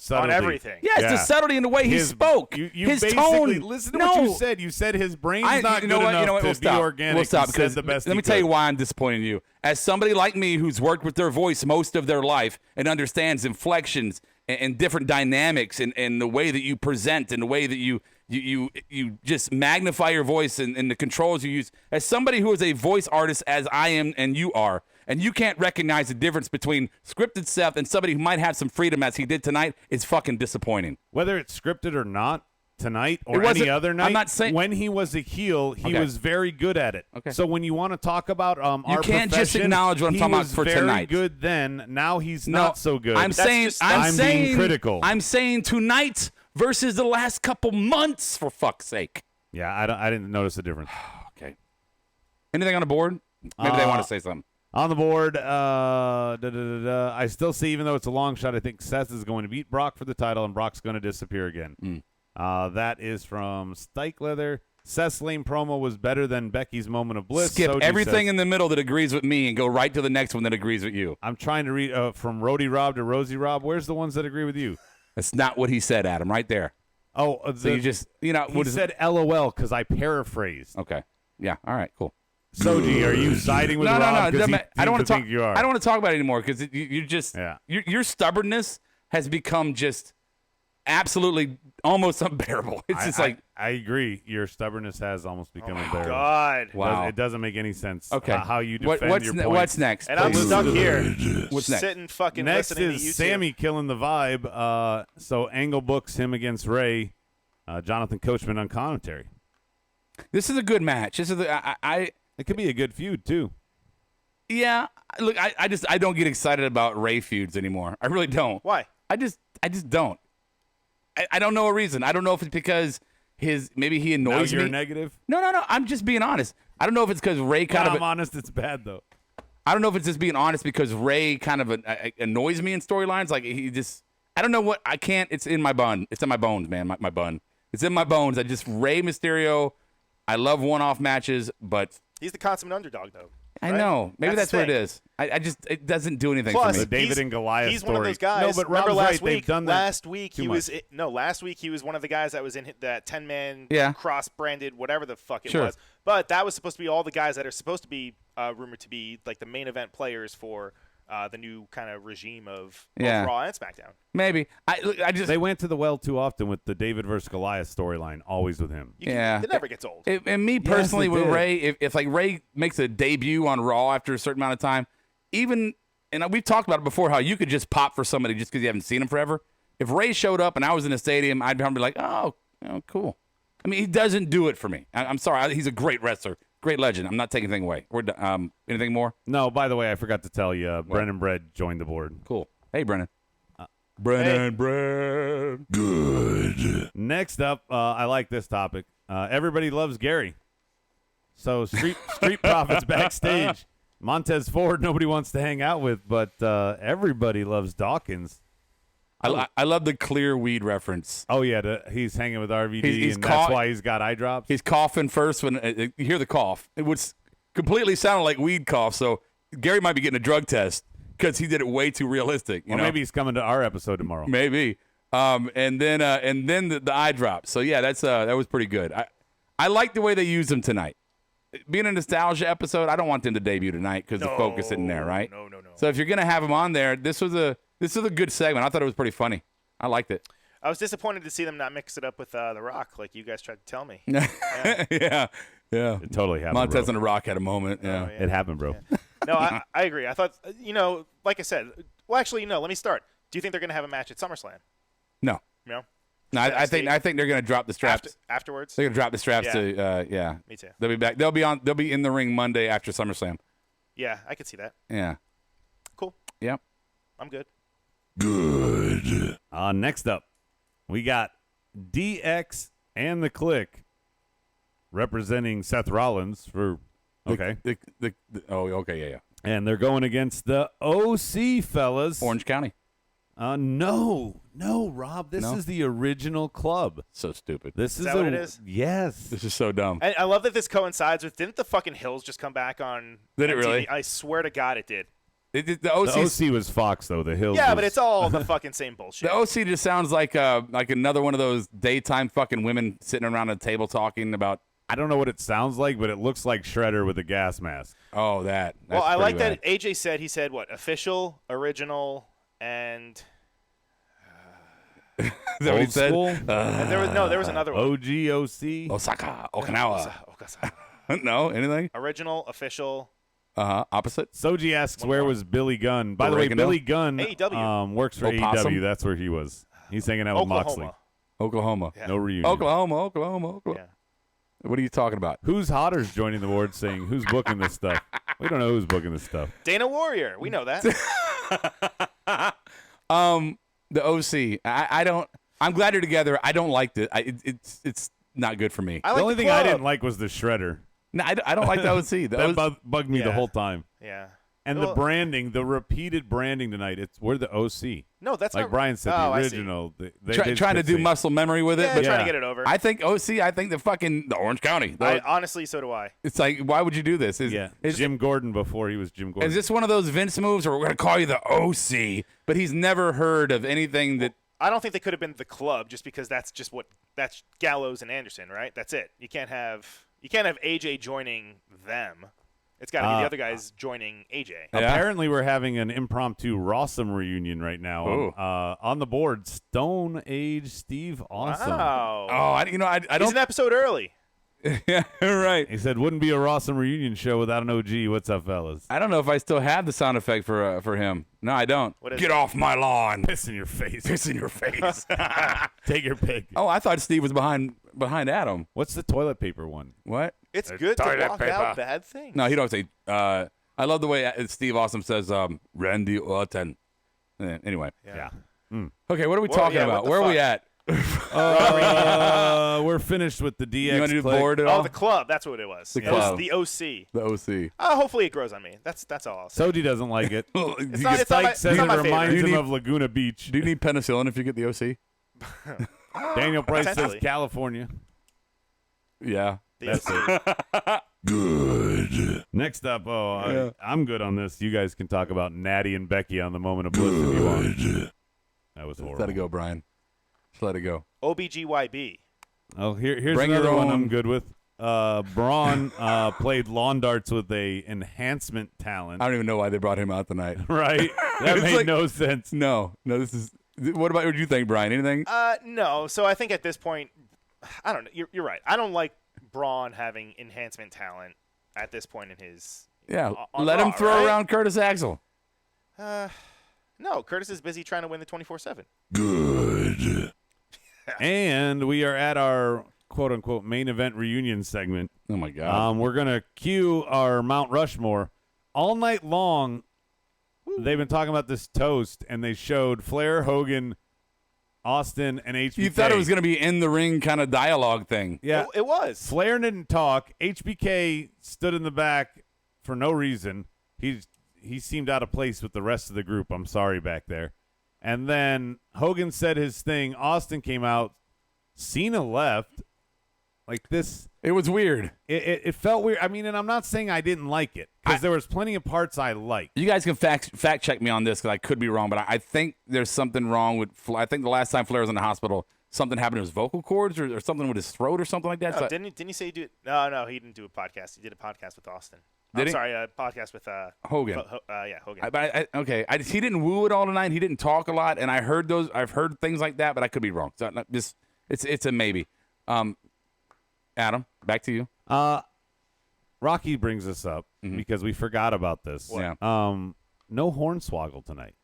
On everything. Yes, the subtlety in the way he spoke. You his basically, tone. listen to what you said. You said his brain's not good enough to be organic. We'll stop because let me tell you why I'm disappointing you. As somebody like me who's worked with their voice most of their life and understands inflections and different dynamics and the way that you present and the way that you just magnify your voice and the controls you use. As somebody who is a voice artist as I am and you are, and you can't recognize the difference between scripted Seth and somebody who might have some freedom as he did tonight, is fucking disappointing. Whether it's scripted or not, tonight or any other night, I'm not saying, when he was a heel, he was very good at it. Okay. So when you want to talk about our you can't just acknowledge what I'm talking about for tonight. tonight. He was very good then. Now he's not so good. I'm saying being critical. I'm saying tonight versus the last couple months, for fuck's sake. Yeah, I didn't notice the difference. Okay. Anything on the board? Maybe they want to say something. On the board, I still see, even though it's a long shot, I think Seth is going to beat Brock for the title, and Brock's going to disappear again. That is from Stike Leather. Seth's lame promo was better than Becky's moment of bliss. Skip everything in the middle that agrees with me and go right to the next one that agrees with you. I'm trying to read from Rody Rob to Rosie Rob. Where's the ones that agree with you? That's not what he said, Adam, right there. Oh, so you just, he said LOL because I paraphrased. Okay. Yeah. All right, cool. Soji, are you siding with Rob? No. I don't want to talk. You are. I don't want to talk about it anymore because you just your stubbornness has become just absolutely almost unbearable. It's just I agree. Your stubbornness has almost become unbearable. God, wow, it doesn't make any sense. Okay, how you defend your points. What's next? And I'm stuck here. What's next? Sitting fucking next listening is to you Sammy killing the vibe. So Angle books him against Ray. Jonathan Coachman on commentary. This is a good match. This is It could be a good feud too. Yeah, look, I don't get excited about Ray feuds anymore. I really don't. Why? I just don't. I don't know a reason. I don't know if it's because maybe he annoys me. Now you're me. negative? No. I'm just being honest. I don't know if it's because Ray kind of. I'm honest. It's bad though. I don't know if it's just being honest because Ray kind of annoys me in storylines. Like he just. I don't know what I can't. It's in my bun. It's in my bones, man. My bun. It's in my bones. Ray Mysterio. I love one-off matches, but he's the consummate underdog, though. I right? know. Maybe that's the what it thing. is. I just it doesn't do anything Plus, for The me. David and Goliath he's story. one of those guys. No, but remember Rob's last right. week? They've done that last week too he was much. last week he was one of the guys that was in that 10-man Yeah. cross-branded whatever the fuck it Sure. was. But that was supposed to be all the guys that are supposed to be rumored to be like the main event players for the new kind of regime of Yeah. Raw and SmackDown. Maybe. I just They went to the well too often with the David versus Goliath storyline, always with him. It never gets old. And me personally, it with did. Ray, if like Ray makes a debut on Raw after a certain amount of time, even and we've talked about it before, how you could just pop for somebody just because you haven't seen him forever. If Ray showed up and I was in a stadium, I'd probably be like, oh, cool. I mean, he doesn't do it for me. I'm sorry. He's a great wrestler, great legend. I'm not taking anything away. We're anything more? No, by the way, I forgot to tell you, Brennan Bread joined the board. Cool. Hey, Brennan. Brennan. Good. Next up, I like this topic. Everybody loves Gary. So Street Profits backstage. Montez Ford, nobody wants to hang out with, but everybody loves Dawkins. I love the clear weed reference. Oh yeah, he's hanging with RVD, He's and caught- that's why he's got eye drops. He's coughing first when you hear the cough. It would completely sound like weed cough. So Gary might be getting a drug test because he did it way too realistic. You Or know? maybe he's coming to our episode tomorrow. Maybe. And then the eye drop. So yeah, that was pretty good. I like the way they used him tonight. Being a nostalgia episode, I don't want them to debut tonight because the focus isn't there, right? No. So if you're gonna have him on there, this was a good segment. I thought it was pretty funny. I liked it. I was disappointed to see them not mix it up with The Rock like you guys tried to tell me. yeah. It totally happened. Montez bro. and the Rock had a moment. Yeah. It happened, bro. No, I agree. I thought, like I said, well, actually, no, let me start. Do you think they're going to have a match at SummerSlam? No. No? No, I think they're gonna drop the straps. Afterwards? They're gonna drop the straps Yeah. to yeah. Me too. They'll be back. They'll be in the ring Monday after SummerSlam. Yeah, I could see that. Yeah. Cool. Yep. I'm good. Good. Next up, we got DX and the Clique representing Seth Rollins for okay, yeah. and they're going against the OC fellas. Orange County. No, Rob. This No? is the original club. So stupid. This is that what it is? Yes. This is so dumb. And I love that this coincides with, didn't the fucking Hills just come back on Did it MTV? really? I swear to God it did. The OC. The OC was Fox though. The Hills. Yeah, was- but it's all the fucking same bullshit. The OC just sounds like another one of those daytime fucking women sitting around a table talking about. I don't know what it sounds like, but it looks like Shredder with a gas mask. Oh, that. Well, That's I like pretty that AJ said, he said, what, official, original, and bad. Is that what he Old said? school? and there was another one. OGOC. Osaka, Okinawa. Okasa. No, anything? Original, official. Opposite. Soji asks, where was Billy Gunn? By the way, Oregano? Billy Gunn AEW. works for Opossum? AEW. That's where he was. He's hanging out with Moxley. Oklahoma. Oklahoma. Yeah. No reunion. Oklahoma. Yeah. What are you talking about? Who's Hotter's joining the board saying, who's booking this stuff? We don't know who's booking this stuff. Dana Warrior. We know that. The OC. I don't. I'm glad you're together. I don't like it. It's not good for me. I The like only the thing I club. didn't like was the Shredder. No, I don't like the OC. That bugged me the Yeah. whole time. Yeah. And Well- the branding, the repeated branding tonight, we're the OC. No, that's Like not. Brian said, Oh, the I see. original. They trying to do muscle memory with it, Yeah, but trying Yeah. to get it over. I think OC. I think the Orange County. Honestly, so do I. It's like, why would you do this? Yeah, Is Jim Gordon before he was Jim Gordon. is this one of those Vince moves, or we're going to call you the OC? But he's never heard of anything that. I don't think they could have been the club just because that's Gallows and Anderson, right? That's it. You can't have AJ joining them. It's got to be the other guys joining AJ. Yeah. Apparently, we're having an impromptu Rawsome reunion right now. Ooh. On the board, Stone Age Steve Awesome. Wow. Oh, I He's don't. an episode early. Yeah, right. He said, "Wouldn't be a Rawsome reunion show without an OG." What's up, fellas? I don't know if I still have the sound effect for him. No, I don't. What is Get it? off my lawn. Piss in your face. Piss in your face. Take your pick. Oh, I thought Steve was behind Adam. What's the toilet paper one? What? It's good to toilet walk paper. out bad things. No, he don't say. I love the way Steve Awesome says Randy Orton. Anyway. Yeah. Okay, what are we Well, talking yeah, about? what the Where are we fuck? at? We're finished with the DX. You want to do the clique. board at all? Oh, the club. That's what it was. The It was club. the OC. The OC. Hopefully it grows on me. That's all I'll say. Soji doesn't like it. It's not my, Spike says it's not it my reminds favorite. him need- of Laguna Beach. Do you need penicillin if you get the OC? Daniel Price says Potentially. California. Yeah. The That's OC. Good. Next up, I'm good on this. You guys can talk about Natty and Becky on the Moment of Bliss if you want. Good. That was horrible. Let it go, Brian. Just let it go. OBGYB. Oh, here's Bring your another one own- I'm good with. Braun played lawn darts with a enhancement talent. I don't even know why they brought him out tonight. Right? That It's made like- no sense. No, this is. What do you think, Brian? Anything? No. So I think at this point, I don't know. You're right. I don't like Braun having enhancement talent at this point in his. Yeah, on let him Raw, throw right? around Curtis Axel. No, Curtis is busy trying to win the 24/7. Good. And we are at our quote-unquote main event reunion segment. Oh my God! We're going to cue our Mount Rushmore. All night long, they've been talking about this toast, and they showed Flair, Hogan, Austin, and HBK. You thought it was going to be in the ring kind of dialogue thing. Yeah, It was. Flair didn't talk. HBK stood in the back for no reason. He seemed out of place with the rest of the group. I'm sorry back there. And then Hogan said his thing. Austin came out. Cena left. Like this, It was weird. it felt weird. I mean, and I'm not saying I didn't like it because there was plenty of parts I liked. You guys can fact check me on this because I could be wrong, but I think there's something wrong with. I think the last time Flair was in the hospital, something happened to his vocal cords or something with his throat or something like that. No, So- didn't he say he do it? No, he didn't do a podcast. He did a podcast with Austin. Did I'm he? sorry, a podcast with Hogan. yeah, Hogan. He didn't woo it all tonight. He didn't talk a lot, and I've heard things like that, but I could be wrong. So it's a maybe. Adam, back to you. Rocky brings us up because we forgot about this. Yeah. No Hornswoggle tonight.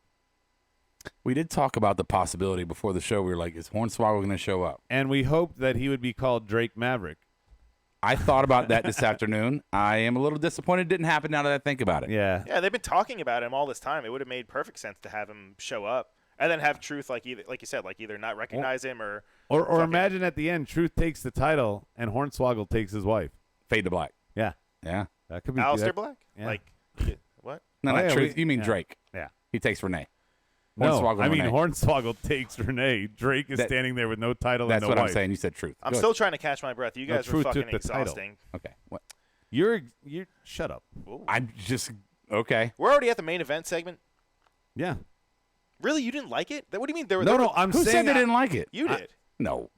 We did talk about the possibility before the show. We were like, is Hornswoggle going to show up? And we hoped that he would be called Drake Maverick. I thought about that this afternoon. I am a little disappointed it didn't happen now that I think about it. Yeah. Yeah, they've been talking about him all this time. It would have made perfect sense to have him show up and then have Truth like you said, either not recognize him or fucking- imagine at the end, Truth takes the title and Hornswoggle takes his wife. Fade to black. Yeah. Yeah. That could be Alistair Black. Yeah. Like what? No, Oh, not yeah, Truth. You mean yeah. Drake. Yeah. He takes Renee. No, Hornswoggle I mean Renee. Hornswoggle takes Renee. Drake is That- standing there with no title That's and no what wife. I'm saying. You said Truth. I'm Go still trying to catch my breath. You No, guys were Truth took fucking the title. exhausting. ahead. Okay. What? You're shut up. I'm just okay. We're already at the main event segment. Yeah. Really, you didn't like it? What do you mean? There were No, I'm Who saying said they didn't like it? You did. No.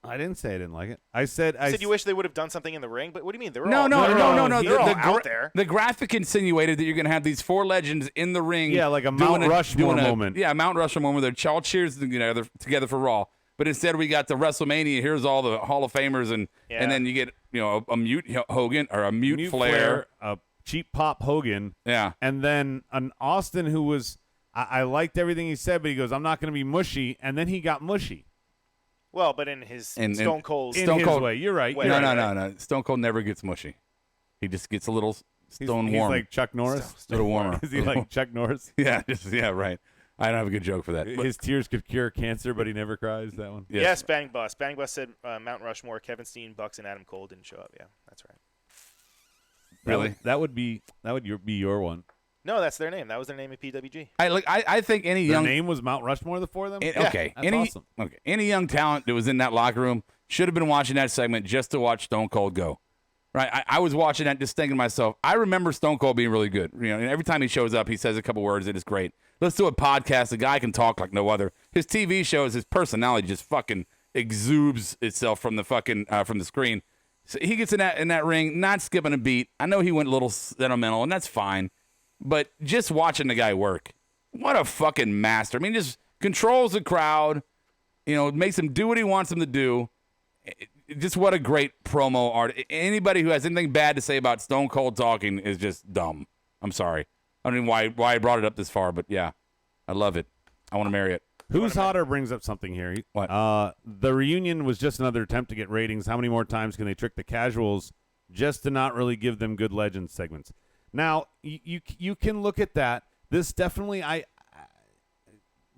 I didn't say I didn't like it. I said You said you wish they would have done something in the ring, but what do you mean? They were No. all, no, they're no. all The out there. The graphic insinuated that you're going to have these four legends in the ring. Yeah, like a doing Mount Rushmore moment. Yeah, Mount Rushmore moment. They're all cheers together for Raw. But instead, we got the WrestleMania. Here's all the Hall of Famers, and then you get a mute Hogan or a mute Flair. a cheap pop Hogan, Yeah. and then an Austin who was I liked everything he said, but he goes, I'm not going to be mushy, and then he got mushy. Well, but in his In- Stone Cold, In Stone his Cold- way, you're right. Wait, you're No, right. no. Stone Cold never gets mushy. He just gets a little He's stone he's warm. like Chuck Norris. a little warmer. Is he like Chuck Norris? Yeah, right. I don't have a good joke for that. But His tears could cure cancer, but he never cries. That one. yes, Bang Bus. Bang Bus said Mount Rushmore, Kevin Steen, Bucks, and Adam Cole didn't show up. Yeah, that's right. Really? That would be your one. No, that's their name. That was their name at PWG. I think any Their young name was Mount Rushmore. The four of them. okay, That's awesome. Any young talent that was in that locker room should have been watching that segment just to watch Stone Cold go. Right? I was watching that just thinking to myself, I remember Stone Cold being really good. And every time he shows up, he says a couple words. It is great. Let's do a podcast. The guy can talk like no other. His TV shows, his personality just fucking exudes itself from the fucking from the screen. So he gets in that ring, not skipping a beat. I know he went a little sentimental, and that's fine. But just watching the guy work, what a fucking master. I mean, just controls the crowd, makes him do what he wants him to do. Just what a great promo art. Anybody who has anything bad to say about Stone Cold talking is just dumb. I'm sorry. I don't know why I brought it up this far, but yeah, I love it. I want to marry it. Who's Hotter brings up something here. What? The reunion was just another attempt to get ratings. How many more times can they trick the casuals just to not really give them good legend segments? Now, you can look at that. This definitely,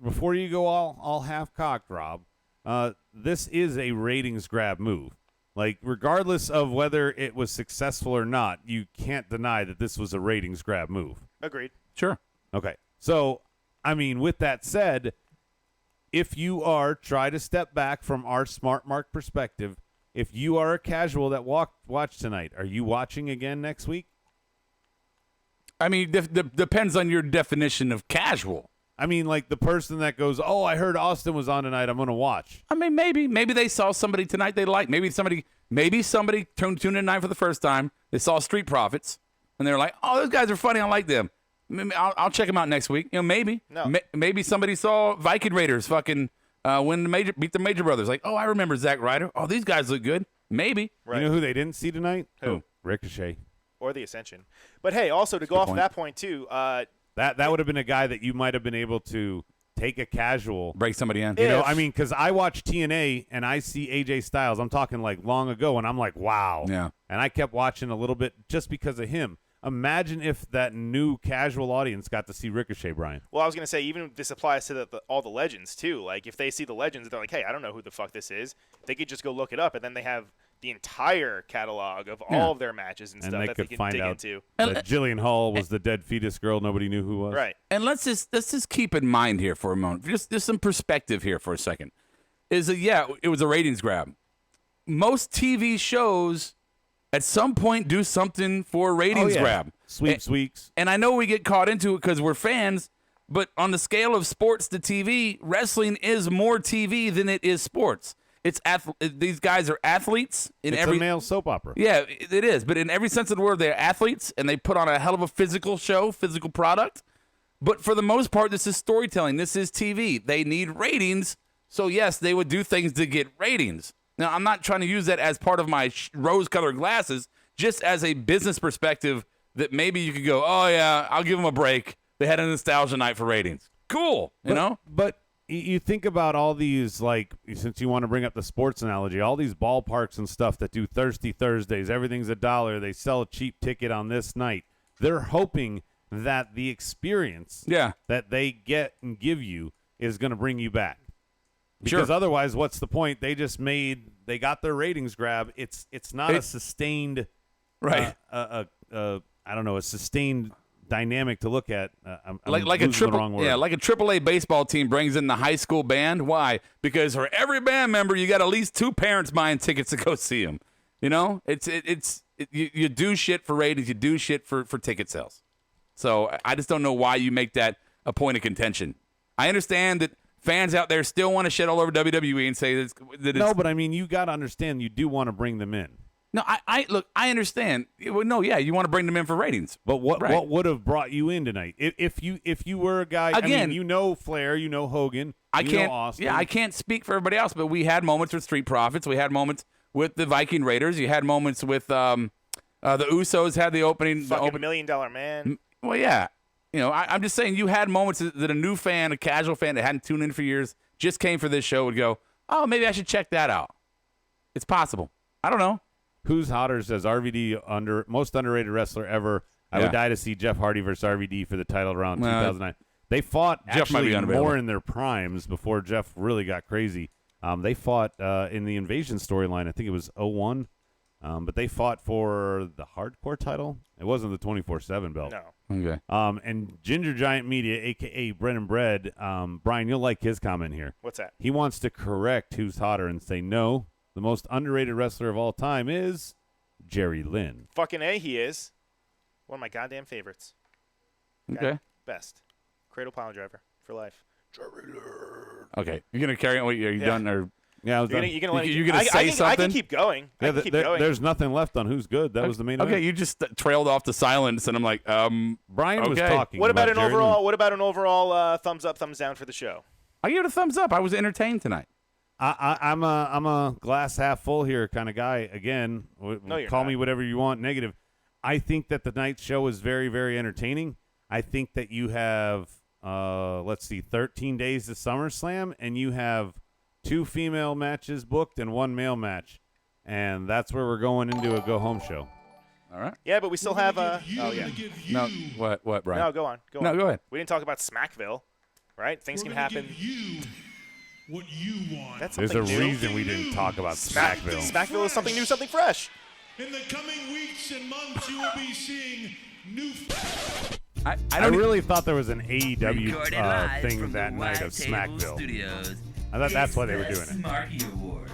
before you go all half-cocked, Rob, this is a ratings grab move. Like, regardless of whether it was successful or not, you can't deny that this was a ratings grab move. Agreed. Sure. Okay. So, I mean, with that said, if you try to step back from our smart mark perspective, if you are a casual that watched tonight, are you watching again next week? I mean, depends on your definition of casual. I mean, like the person that goes, "Oh, I heard Austin was on tonight. I'm going to watch." I mean, maybe they saw somebody tonight they liked. Maybe somebody tuned in tonight for the first time. They saw Street Profits, and they're like, "Oh, those guys are funny. I like them. Maybe I'll check them out next week." You know, maybe. No. Maybe somebody saw Viking Raiders beat the Major Brothers. Like, oh, I remember Zack Ryder. Oh, these guys look good. Maybe. Right. You know who they didn't see tonight? Who? Ricochet. Or the Ascension. But hey, also to go off of that point too. That would have been a guy that you might have been able to take a casual. Break somebody in. You know, I mean, because I watch TNA and I see AJ Styles. I'm talking like long ago, and I'm like, wow. Yeah. And I kept watching a little bit just because of him. Imagine if that new casual audience got to see Ricochet, Brian. Well, I was going to say, even this applies to all the legends, too. Like, if they see the legends, they're like, hey, I don't know who the fuck this is. They could just go look it up, and then they have the entire catalog of all of their matches and stuff they that could they can find dig out into. that Jillian Hall was the dead fetus girl nobody knew who was. Right. And let's just keep in mind here for a moment, just some perspective here for a second, is that, yeah, it was a ratings grab. Most TV shows at some point do something for a ratings grab. Sweeps weeks. And I know we get caught into it because we're fans, but on the scale of sports to TV, wrestling is more TV than it is sports. These guys are athletes in It's every a male soap opera. Yeah, it is. But in every sense of the word, they're athletes, and they put on a hell of a physical show, physical product. But for the most part, this is storytelling. This is TV. They need ratings. So, yes, they would do things to get ratings. Now, I'm not trying to use that as part of my rose-colored glasses, just as a business perspective that maybe you could go, oh, yeah, I'll give them a break. They had a nostalgia night for ratings. Cool, you know? But you think about all these, like, since you want to bring up the sports analogy, all these ballparks and stuff that do Thirsty Thursdays, everything's $1. They sell a cheap ticket on this night. They're hoping that the experience that they get and give you is going to bring you back. Because otherwise, what's the point? They got their ratings grab. It's not a sustained, right? I don't know, a sustained dynamic to look at. Like a AAA baseball team brings in the high school band. Why? Because for every band member, you got at least 2 parents buying tickets to go see them. You know, you do shit for ratings, you do shit for ticket sales. So I just don't know why you make that a point of contention. I understand that fans out there still want to shit all over WWE and say that it's no, but I mean, you got to understand, you do want to bring them in. No, I understand. Well, no, yeah, you want to bring them in for ratings. But what would have brought you in tonight? If you were a guy, again, I mean, you know Flair, you know Hogan, know Austin. Yeah, I can't speak for everybody else, but we had moments with Street Profits. We had moments with the Viking Raiders. You had moments with the Usos had the opening. Fucking $1 Million Man. Well, yeah. You know, I'm just saying you had moments that a new fan, a casual fan that hadn't tuned in for years, just came for this show would go, oh, maybe I should check that out. It's possible. I don't know. Who's hotter says RVD most underrated wrestler ever. I would die to see Jeff Hardy versus RVD for the title around 2009. They fought actually more in their primes before Jeff really got crazy. They fought in the Invasion storyline. I think it was 2001. But they fought for the hardcore title. It wasn't the 24/7 belt. No. Okay. And Ginger Giant Media, a.k.a. Brennan Bread, Brian, you'll like his comment here. What's that? He wants to correct Who's Hotter and say, no, the most underrated wrestler of all time is Jerry Lynn. Fucking A, he is. One of my goddamn favorites. Okay. Best. Cradle Pile Driver for life. Jerry Lynn. Okay. You're going to carry on? Are you done? Or yeah, I was you're gonna say something? I can keep going. Yeah, I can keep going. There's nothing left on Who's Good. That was the main event. Okay, you just trailed off to silence, and I'm like, Brian was okay. talking. What about an Jerry overall? Lynn. What about an overall thumbs up, thumbs down for the show? I give it a thumbs up. I was entertained tonight. I'm a glass half full here kind of guy. Again, call me whatever you want. Negative. I think that the night's show is very, very entertaining. I think that you have 13 days to SummerSlam, and you have 2 female matches booked and 1 male match, and that's where we're going into a go home show. All right. Yeah, but we still have No, what, Brian? No, go on. Go ahead. We didn't talk about Smackville, right? Things can happen. What you want. That's There's something a new. reason we didn't talk about Smackville. Smackville is something new, something fresh. In the coming weeks and months, you will be seeing new. I really thought there was an AEW thing that night of Smackville. Studios. I thought that's why they were doing it. Smarky Awards.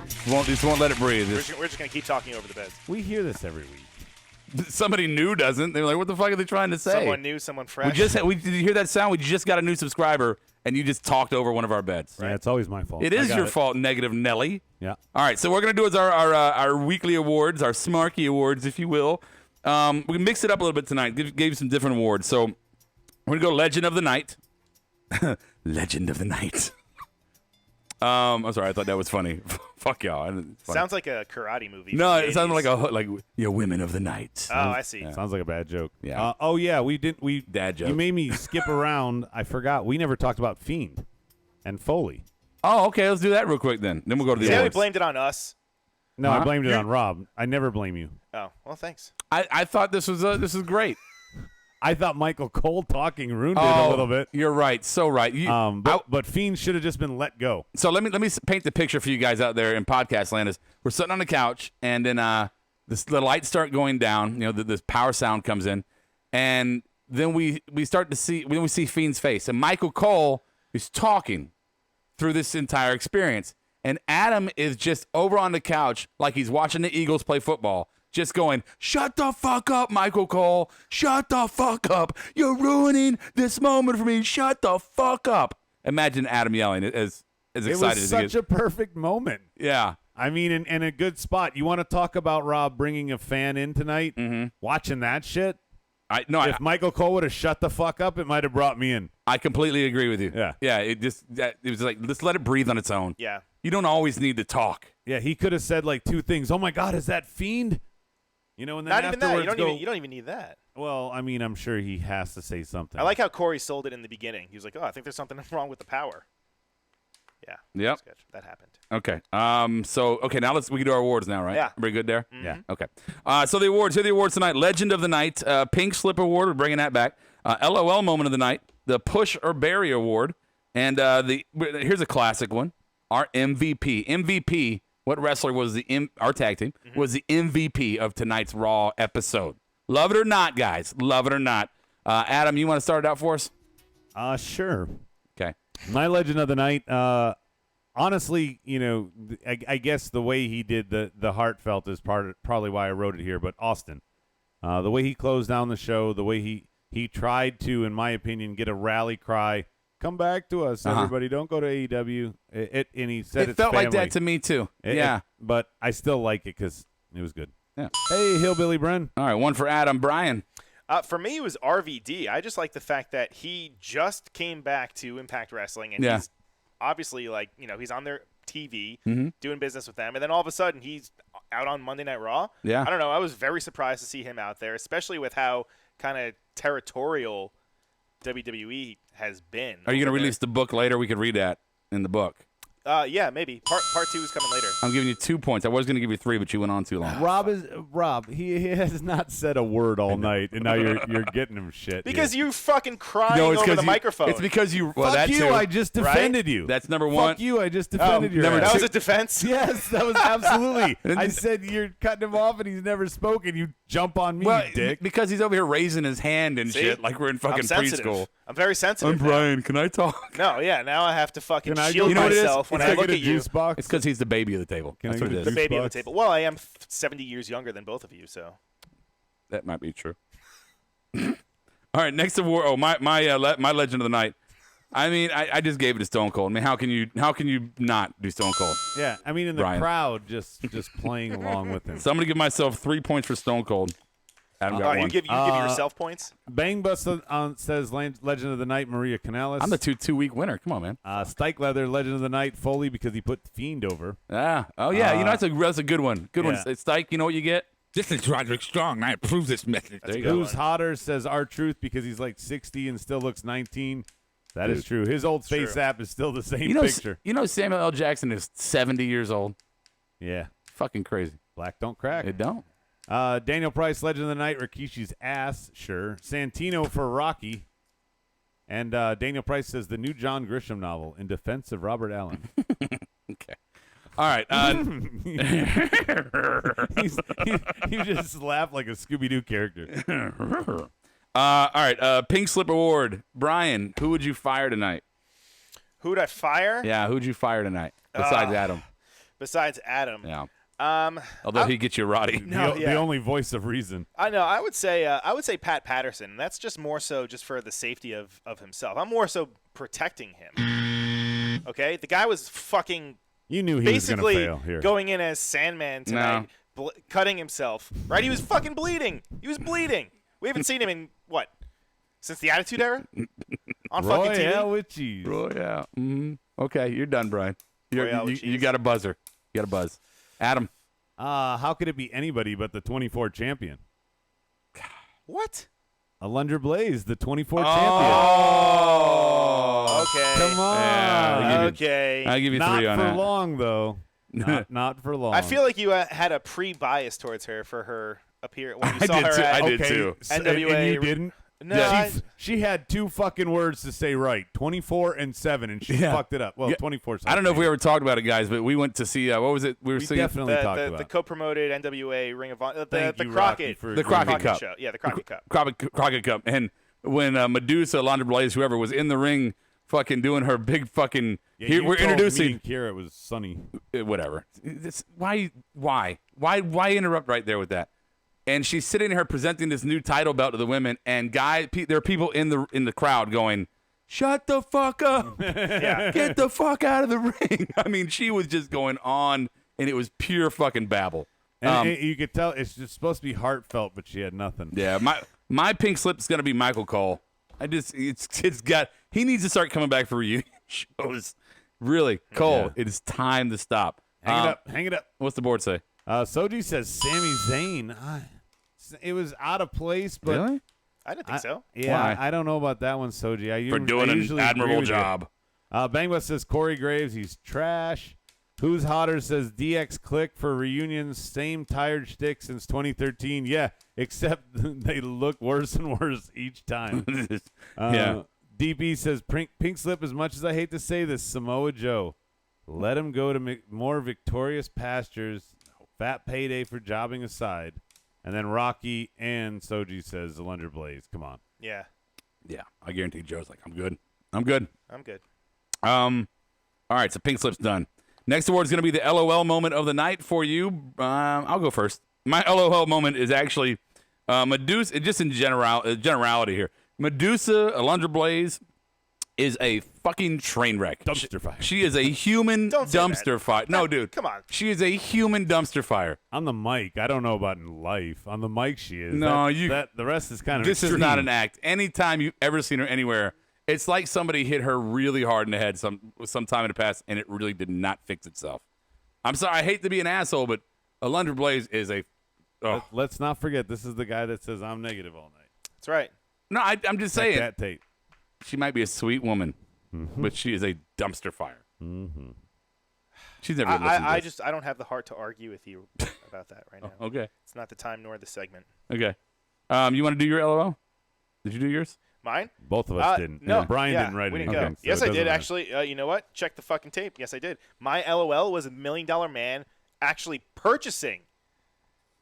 Just won't let it breathe. We're just going to keep talking over the beds. We hear this every week. Somebody new doesn't. They're like, what the fuck are they trying to say? Someone new, someone fresh. Did you hear that sound? We just got a new subscriber, and you just talked over one of our beds. Yeah, it's always my fault. It is your fault, Negative Nelly. Yeah. All right, so what we're going to do is our weekly awards, our Smarky Awards, if you will. We mixed it up a little bit tonight, gave you some different awards. So we're going to go Legend of the Night. Legend of the Night. I'm sorry, I thought that was funny. Fuck y'all. Sounds like a karate movie. No, from it the sounded 80s. like Women of the Night. Oh, I see. Sounds like a bad joke. Yeah. Oh yeah, we didn't. We Dad joke. You made me skip around. I forgot. We never talked about Fiend and Foley. Oh, okay, let's do that real quick then. Then we'll go to the Yeah, we awards. blamed it on us. No, I blamed it on Rob. I never blame you. Oh, well, thanks. I thought this was great. I thought Michael Cole talking ruined it a little bit. You're right. So right. But Fiend should have just been let go. So let me paint the picture for you guys out there in podcast land. Is we're sitting on the couch, and then the lights start going down. You know, this power sound comes in, and then we start to see we see Fiend's face, and Michael Cole is talking through this entire experience, and Adam is just over on the couch like he's watching the Eagles play football. Just going, shut the fuck up, Michael Cole. Shut the fuck up. You're ruining this moment for me. Shut the fuck up. Imagine Adam yelling as excited It was as he such is. a perfect moment. Yeah. I mean, in a good spot. You want to talk about Rob bringing a fan in tonight? Mm-hmm. Watching that shit? If Michael Cole would have shut the fuck up, it might have brought me in. I completely agree with you. Yeah. Yeah, it was like, let's let it breathe on its own. Yeah. You don't always need to talk. Yeah, he could have said like two things. Oh my God, is that Fiend? You know, and then Not even that. afterwards You don't even need that. Well, I mean, I'm sure he has to say something. I like how Corey sold it in the beginning. He was like, "Oh, I think there's something wrong with the power." Yeah. Yep. Sketch. That happened. Okay. Now we can do our awards now, right? Yeah. Pretty good there? Yeah. Okay. So the awards. Here are the awards tonight. Legend of the Night. Pink Slip Award. We're bringing that back. LOL Moment of the Night. The Push or Bury Award. And here's a classic one. Our MVP. MVP. What wrestler was our tag team was the MVP of tonight's Raw episode? Love it or not, guys. Love it or not. Adam, you want to start it out for us? Sure. Okay. My Legend of the Night, honestly, you know, I guess the way he did the heartfelt is probably why I wrote it here, but Austin. The way he closed down the show, the way he tried to, in my opinion, get a rally cry, come back to us, everybody, don't go to AEW. And he said it felt like that to me, too. But I still like it because it was good. Yeah. Hey, Hillbilly Bren. All right, one for Adam. Brian. For me, it was RVD. I just like the fact that he just came back to Impact Wrestling, and he's obviously he's on their TV doing business with them, and then all of a sudden he's out on Monday Night Raw. Yeah. I don't know. I was very surprised to see him out there, especially with how kind of territorial WWE has been. Are you going to release the book later? We could read that in the book. Yeah, maybe. Part 2 is coming later. I'm giving you 2 points. I was going to give you 3, but you went on too long. Rob. He has not said a word all night, and now you're getting him shit. Because here. you fucking crying over the microphone. It's because you. Well, Fuck that you! too. I just defended you. That's number one. Fuck you! I just defended you. That was a defense? Yes, that was absolutely. I said you're cutting him off, and he's never spoken. You jump on me, Well, you dick. because he's over here raising his hand and See? shit like we're in fucking I'm sensitive. preschool. I'm very sensitive. I'm Brian. Can I talk? No, yeah. Now I have to fucking Can I shield go- You know what it is? myself when Can I I look get a at you. juice box? It's because he's the baby of the table. Can That's I what get it a The is. baby of box? the table. Well, I am 70 years younger than both of you, so. That might be true. All right, next award. Oh, my Legend of the Night. I mean, I just gave it to Stone Cold. I mean, how can you not do Stone Cold? Yeah, I mean, in the Brian. crowd, just playing along with him. So I'm gonna give myself 3 points for Stone Cold. Adam got You one. give yourself points? Bang Bus says Legend of the Night, Maria Canales. I'm the 2-week winner. Come on, man. Stike Leather, Legend of the Night, Foley, because he put Fiend over. Ah. Oh yeah. That's a good one. Good one. yeah. Stike. You know what you get? This is Roderick Strong, and I approve this message. There you go. Who's hotter says R-Truth because he's like 60 and still looks 19. That is true. His old face app is still the same picture. You know Samuel L. Jackson is 70 years old. Yeah. Fucking crazy. Black don't crack. It don't. Daniel Price, Legend of the Night, Rikishi's ass, sure. Santino for Rocky. And Daniel Price says the new John Grisham novel, In Defense of Robert Allen. Okay. All right. You just laugh like a Scooby-Doo character. All right. Pink Slip Award. Brian, who would you fire tonight? Who'd I fire? Yeah, who'd you fire tonight besides Adam? Besides Adam. Yeah. Although he gets you Roddy. The only voice of reason. I know. I would say Pat Patterson. That's just more so just for the safety of himself. I'm more so protecting him. Okay, the guy was fucking. You knew he was going to fail here. Going in as Sandman tonight, cutting himself. Right, he was fucking bleeding. He was bleeding. We haven't seen him in what? Since the Attitude Era? On fucking TV. Royale with cheese. Royale. Okay, you're done, Brian. You got a buzzer. You got a buzz. Adam. How could it be anybody but the 24 champion? What? Alundra Blaze, the 24 champion. Oh, okay. Come on. Yeah, Okay. I'll give you 3 on that. Not for long, though. Not for long. I feel like you had a pre-bias towards her for her appearance when you saw her I at did too. NWA. And you didn't? No, Yeah. She had 2 fucking words to say right, 24 and 7, and she fucked it up. Well, 24. I don't know if we ever talked about it, guys, but we went to see, what was it? We were We seeing definitely talked the about it. co-promoted NWA Ring of Honor, Thank the you, Crockett, Rocky, for the Crockett Cup. show. Yeah, the Crockett Cup. Crockett Cup. And when Medusa, Alundra Blaze, whoever, was in the ring fucking doing her big fucking, Yeah, we're introducing. Me and Kira, it was sunny. Whatever. Why interrupt right there with that? And she's sitting here presenting this new title belt to the women, and there are people in the crowd going, "Shut the fuck up! Get the fuck out of the ring!" I mean, she was just going on, and it was pure fucking babble. And you could tell it's just supposed to be heartfelt, but she had nothing. Yeah, my pink slip is gonna be Michael Cole. He needs to start coming back for reunion shows. Really, Cole, it is time to stop. Hang it up. What's the board say? Soji says Sami Zayn. It was out of place, but Really? I didn't think so. Yeah, Why? I don't know about that one, Soji. For doing an usually agree admirable with you. job. Bangbus says Corey Graves, he's trash. Who's Hotter says DX Click for reunions, same tired shtick since 2013. Yeah, except they look worse and worse each time. Yeah. DP says Pink Slip, as much as I hate to say this, Samoa Joe. Let him go to more victorious pastures. Fat payday for jobbing aside. And then Rocky and Soji says Alundra Blaze. Come on. Yeah, Yeah, I guarantee Joe's like, I'm good. I'm good. All right, so pink slip's done. Next award is going to be the LOL moment of the night for you. I'll go first. My LOL moment is actually Medusa, just in generality here. Medusa, Alundra Blaze, is a fucking train wreck. Dumpster fire. She is a human Don't say dumpster fire. No, dude. Come on. She is a human dumpster fire. On the mic, I don't know about in life. On the mic, she is. No, the rest is kind of This extreme. is not an act. Anytime you've ever seen her anywhere, it's like somebody hit her really hard in the head sometime in the past, and it really did not fix itself. I'm sorry. I hate to be an asshole, but Alundra Blaze is a. Oh. Let's not forget, this is the guy that says I'm negative all night. That's right. No, I'm just Check saying. that tape. She might be a sweet woman, but she is a dumpster fire. She's never listened to this. I don't have the heart to argue with you about that right now. Okay. It's not the time nor the segment. Okay. You want to do your LOL? Did you do yours? Mine? Both of us didn't. No, Brian didn't write we didn't anything. go. so Yes, it I doesn't did matter. actually. You know what? Check the fucking tape. Yes, I did. My LOL was $1 Million Man actually purchasing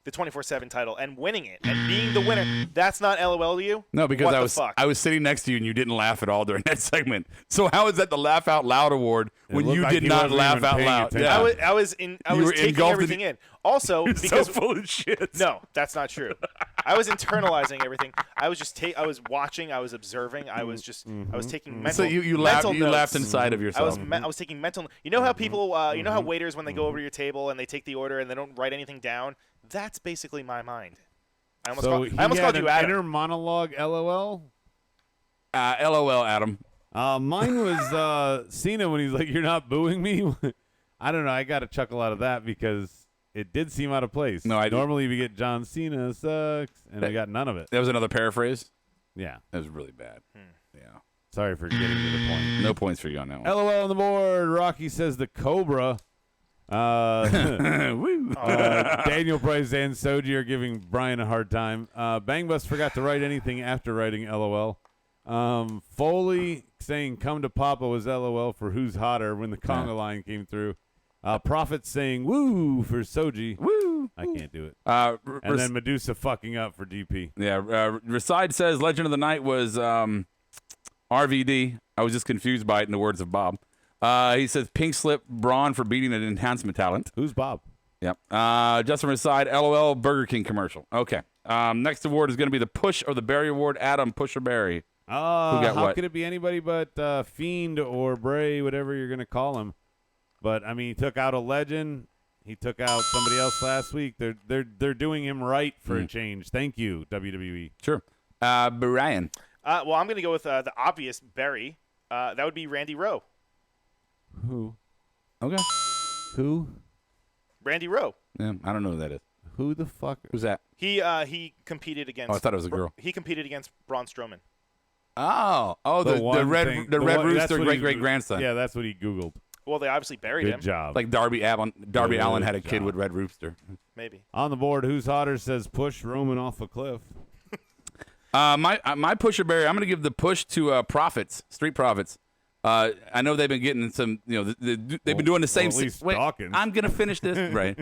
the 24/7 title and winning it and being the winner. That's not LOL to you? No, because What I was sitting next to you and you didn't laugh at all during that segment. So how is that the laugh out loud award when looked you like did he not wasn't laugh even out paying loud? attention. Yeah. I was You were taking engulfed everything in- in. Also, You're because so full of shit. no, that's not true. I was internalizing everything. I was just I was watching. I was observing. I was just I was taking mental. So you laughed. mental You laughed notes. inside of yourself. I was taking mental. You know how people, you know how waiters when they go over to your table and they take the order and they don't write anything down. That's basically my mind. I almost So called you an Adam. inner monologue LOL. LOL, Adam. Mine was Cena when he's like, "You're not booing me." I don't know. I got a chuckle out of that because it did seem out of place. No, I did. normally we get John Cena sucks, and I got none of it. That was another paraphrase. Yeah. That was really bad. Yeah. Sorry for getting to the point. No points for you on that one. LOL on the board. Rocky says the Cobra. Woo. Daniel Price and Soji are giving Brian a hard time. Bang Bus forgot to write anything after writing LOL. Foley saying "Come to Papa" was LOL for Who's Hotter when the conga line came through. Prophet saying "Woo" for Soji. Woo. I can't do it. And then Medusa fucking up for DP. Yeah. Reside says Legend of the Night was RVD. I was just confused by it in the words of Bob. He says pink slip Braun for beating an enhancement talent. Who's Bob? Yep. Just from his side, LOL Burger King commercial. Okay. Next award is going to be the Push or the Barry Award. Adam, Push or Barry? How what? could it be anybody but Fiend or Bray, whatever you're going to call him? But I mean, he took out a legend. He took out somebody else last week. They're doing him right for a change. Thank you, WWE. Sure. Brian. Well, I'm going to go with the obvious Barry. That would be Randy Rowe. Who? Okay. Who? Randy Rowe. Yeah, I don't know who that is. Who the fuck? Who's that? He competed against. Oh, I thought it was a girl. He competed against Braun Strowman. Oh, the red rooster great grandson. Yeah, that's what he Googled. Well, they obviously buried him. Good job. Like Darby Allin. Darby Good Allin had a kid job. with Red Rooster. Maybe. On the board, Who's Hotter says push Roman off a cliff. My pusher Barry, I'm going to give the push to Profits, Street Profits. I know they've been getting some, they've been doing the same. at least Wait, Dawkins. I'm going to finish this. Right.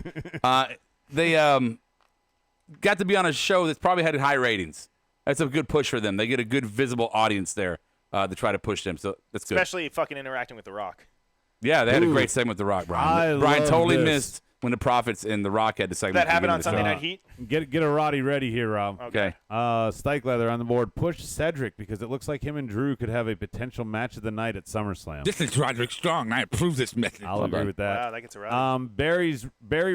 They got to be on a show that's probably had high ratings. That's a good push for them. They get a good visible audience there to try to push them. So that's good. Especially fucking interacting with The Rock. Yeah, they had a great segment with The Rock, Brian. Brian love totally this. missed when the Profits and The Rock had the segment. That happened on at the beginning Sunday of the Night show. Heat. Get a Roddy ready here, Rob. Okay. Stike Leather on the board. Push Cedric because it looks like him and Drew could have a potential match of the night at SummerSlam. This is Roderick Strong. I approve this message. I'll agree with that. Wow, that gets around. Barry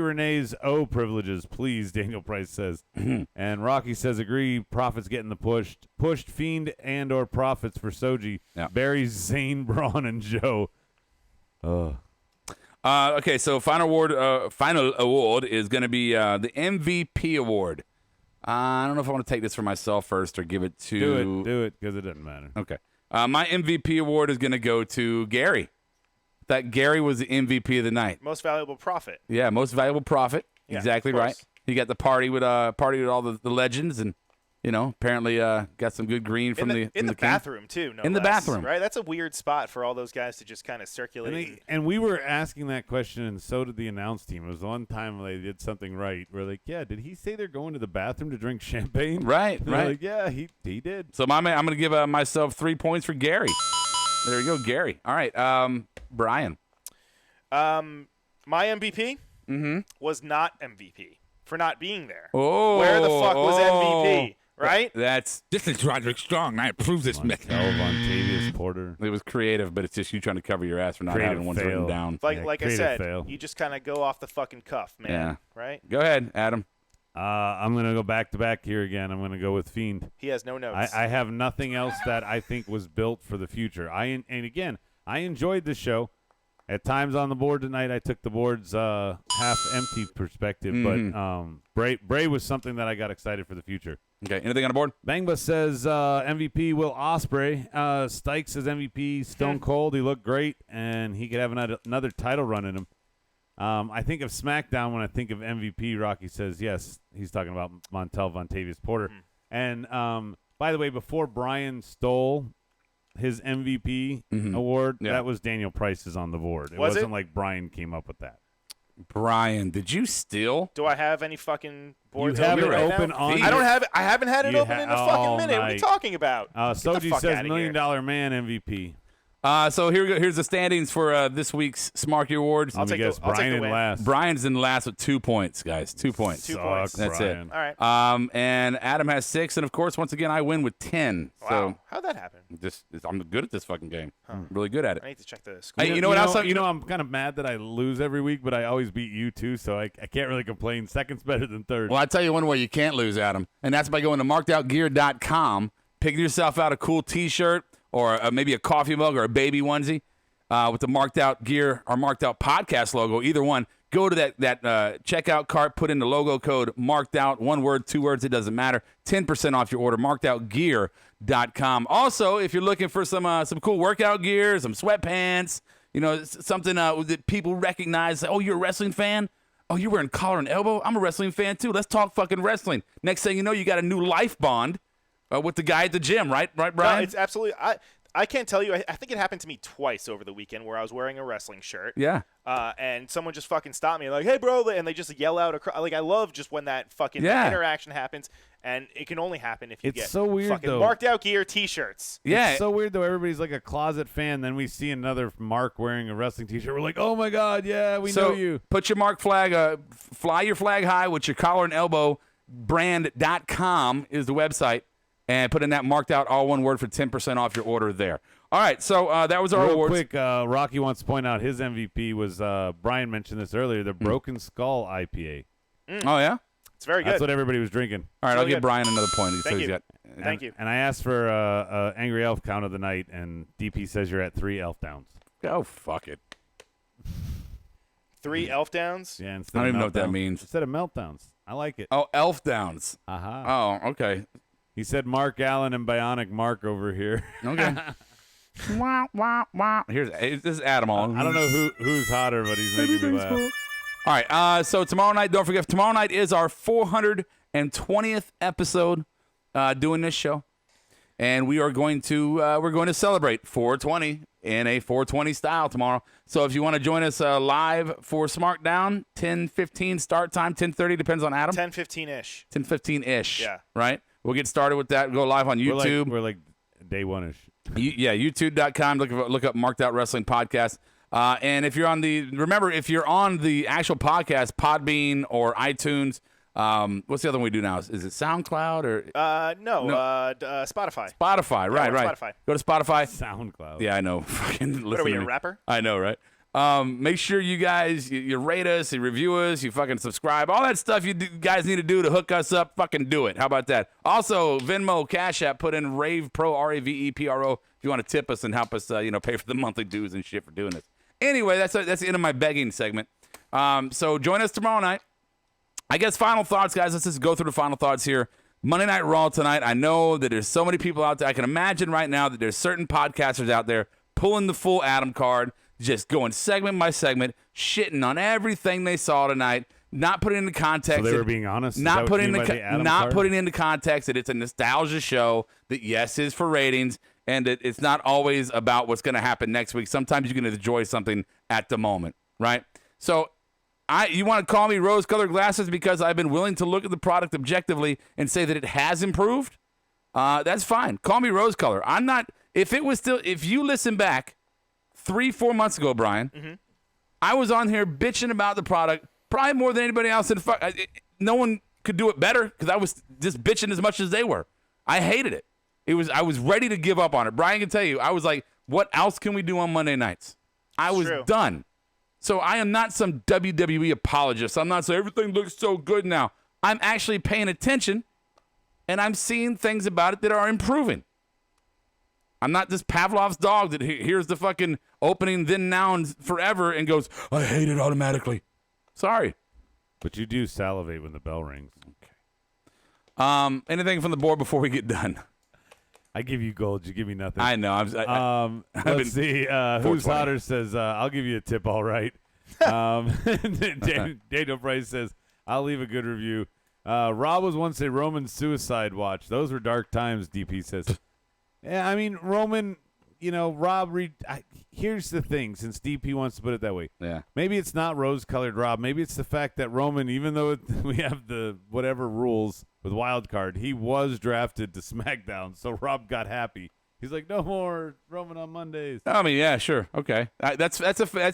Renee's O privileges, please. Daniel Price says, and Rocky says agree. Profits getting the pushed Fiend and or Profits for Soji. Yeah. Barry's Zane, Braun, and Joe. Okay, so final award is going to be the MVP award. I don't know if I want to take this for myself first or give it to. Do it, because it doesn't matter. Okay. My MVP award is going to go to Gary. That Gary was the MVP of the night. Most valuable profit. Yeah, most valuable profit. Yeah, exactly of course. right. He got the party with all the legends, and apparently got some good green from in the the bathroom too. No in the less, bathroom, right? That's a weird spot for all those guys to just kind of circulate. And we were asking that question, and so did the announce team. It was the one time they did something right. We're like, yeah, did he say they're going to the bathroom to drink champagne? Right, And they're right. like, yeah, he did. So I'm going to give myself 3 points for Gary. There you go, Gary. All right, Brian. My MVP was not MVP for not being there. Oh, Where the fuck was MVP? Right? This is Roderick Strong. I approve this message. Montavious Porter. It was creative, but it's just you trying to cover your ass for not Creative having ones fail. written down. Like I creative said, fail. you just kind of go off the fucking cuff, man. Yeah. Right? Go ahead, Adam. I'm going to go back to back here again. I'm going to go with Fiend. He has no notes. I have nothing else that I think was built for the future. And again, I enjoyed the show. At times on the board tonight, I took the board's half-empty perspective, but Bray was something that I got excited for the future. Okay, anything on the board? Bangba says MVP Will Ospreay. Stike says MVP Stone Cold. He looked great, and he could have another title run in him. I think of SmackDown when I think of MVP. Rocky says yes. He's talking about Vontavious Porter. And by the way, before Brian stole his MVP award, that was Daniel Price's on the board. It wasn't like Brian came up with that. Brian, did you steal? Do I have any fucking boards You have open it right open now? on I don't have it. I haven't had it You open in a fucking minute. What are you talking about? Get the Soji fuck says outta $1 here. Million Man MVP. So here's the standings for this week's Smarky Awards. I'll take the Brian in win. last. Brian's in last with 2 points, guys. 2 points. 2 points. That's Brian. it. All right. And Adam has 6, and of course, once again, I win with 10. Wow. So How'd that happen? I'm good at this fucking game. I'm really good at I it. need to check the score. Hey, you know what else? I'm kind of mad that I lose every week, but I always beat you too, so I can't really complain. Second's better than third. Well, I tell you one way you can't lose, Adam, and that's by going to markedoutgear.com, picking yourself out a cool T-shirt or maybe a coffee mug or a baby onesie with the Marked Out Gear or Marked Out Podcast logo, either one. Go to that checkout cart, put in the logo code Marked Out, 1 word, 2 words, it doesn't matter. 10% off your order, markedoutgear.com. Also, if you're looking for some cool workout gear, some sweatpants, something that people recognize, oh, you're a wrestling fan? Oh, you're wearing collar and elbow? I'm a wrestling fan too. Let's talk fucking wrestling. Next thing you know, you got a new life bond with the guy at the gym, right, Brian? No, it's absolutely. I can't tell you. I think it happened to me twice over the weekend where I was wearing a wrestling shirt. Yeah. And someone just fucking stopped me like, "Hey, bro!" And they just yell out. Like, I love just when that fucking interaction happens, and it can only happen if you get so weird, fucking though. marked out gear, T-shirts. Yeah. It's so weird, though. Everybody's like a closet fan. Then we see another Mark wearing a wrestling T-shirt. We're like, oh, my God, yeah, we know you. Put your Mark flag, fly your flag high with your collar and elbow. Brand.com is the website. And put in that marked out all one word for 10% off your order there. All right, so that was our Real awards. quick, Rocky wants to point out his MVP was, Brian mentioned this earlier, the Broken Skull IPA. Oh, yeah? It's very good. That's what everybody was drinking. All right, Really I'll give good. Brian another point. Thank you. Thank you. And I asked for Angry Elf count of the night, and DP says you're at 3 elf downs. Oh, fuck it. 3 elf downs. Yeah, I don't even know what that means. Instead of meltdowns. I like it. Oh, elf downs. Aha. Oh, okay. He said Mark Allen and Bionic Mark over here. Okay. Wah, wah, wah. This is Adam on. I don't know who's hotter, but he's making me laugh. All right, so tomorrow night, don't forget, tomorrow night is our 420th episode doing this show. And we are going to celebrate 420 in a 420 style tomorrow. So if you want to join us live for Smarkdown, 10:15 start time, 10:30 depends on Adam. 10:15-ish. 10:15-ish. Yeah. Right? We'll get started with that. Go live on YouTube. We're like day one-ish. YouTube.com. Look up Marked Out Wrestling Podcast. And if you're on if you're on the actual podcast, Podbean or iTunes, what's the other one we do now? Is it SoundCloud or? No. Spotify. Spotify, right. Spotify. Go to Spotify. SoundCloud. Yeah, I know. Fucking What are we, listen a to me. rapper? I know, right? Make sure you guys, you rate us, you review us, you fucking subscribe. All that stuff you guys need to do to hook us up, fucking do it. How about that? Also, Venmo, Cash App, put in Ravepro, Ravepro, if you want to tip us and help us, pay for the monthly dues and shit for doing this. Anyway, that's the end of my begging segment. So join us tomorrow night. I guess final thoughts, guys. Let's just go through the final thoughts here. Monday Night Raw tonight. I know that there's so many people out there. I can imagine right now that there's certain podcasters out there pulling the full Adam card, just going segment by segment, shitting on everything they saw tonight, not putting into context. So they were being honest? Not putting into context that it's a nostalgia show that, yes, is for ratings, and that it's not always about what's going to happen next week. Sometimes you can enjoy something at the moment, right? So you want to call me rose-colored glasses because I've been willing to look at the product objectively and say that it has improved? That's fine. Call me rose-colored. I'm not – if you listen back 3-4 months ago, Brian, I was on here bitching about the product probably more than anybody else. No one could do it better because I was just bitching as much as they were. I hated it. I was ready to give up on it. Brian can tell you, I was like, what else can we do on Monday nights? I was done. So I am not some WWE apologist. I'm not saying everything looks so good now. I'm actually paying attention, and I'm seeing things about it that are improving. I'm not this Pavlov's dog that hears the fucking opening, then, now, and forever and goes, I hate it automatically. Sorry. But you do salivate when the bell rings. Okay. Anything from the board before we get done? I give you gold. You give me nothing. I know. Let's see. Who's hotter says, I'll give you a tip, all right. Daniel Price says, I'll leave a good review. Rob was once a Roman suicide watch. Those were dark times, DP says. Yeah, I mean, Roman, Rob, here's the thing, since DP wants to put it that way. Yeah. Maybe it's not rose-colored Rob. Maybe it's the fact that Roman, even though we have the whatever rules with wild card, he was drafted to SmackDown, so Rob got happy. He's like, no more Roman on Mondays. I mean, yeah, sure. Okay. That's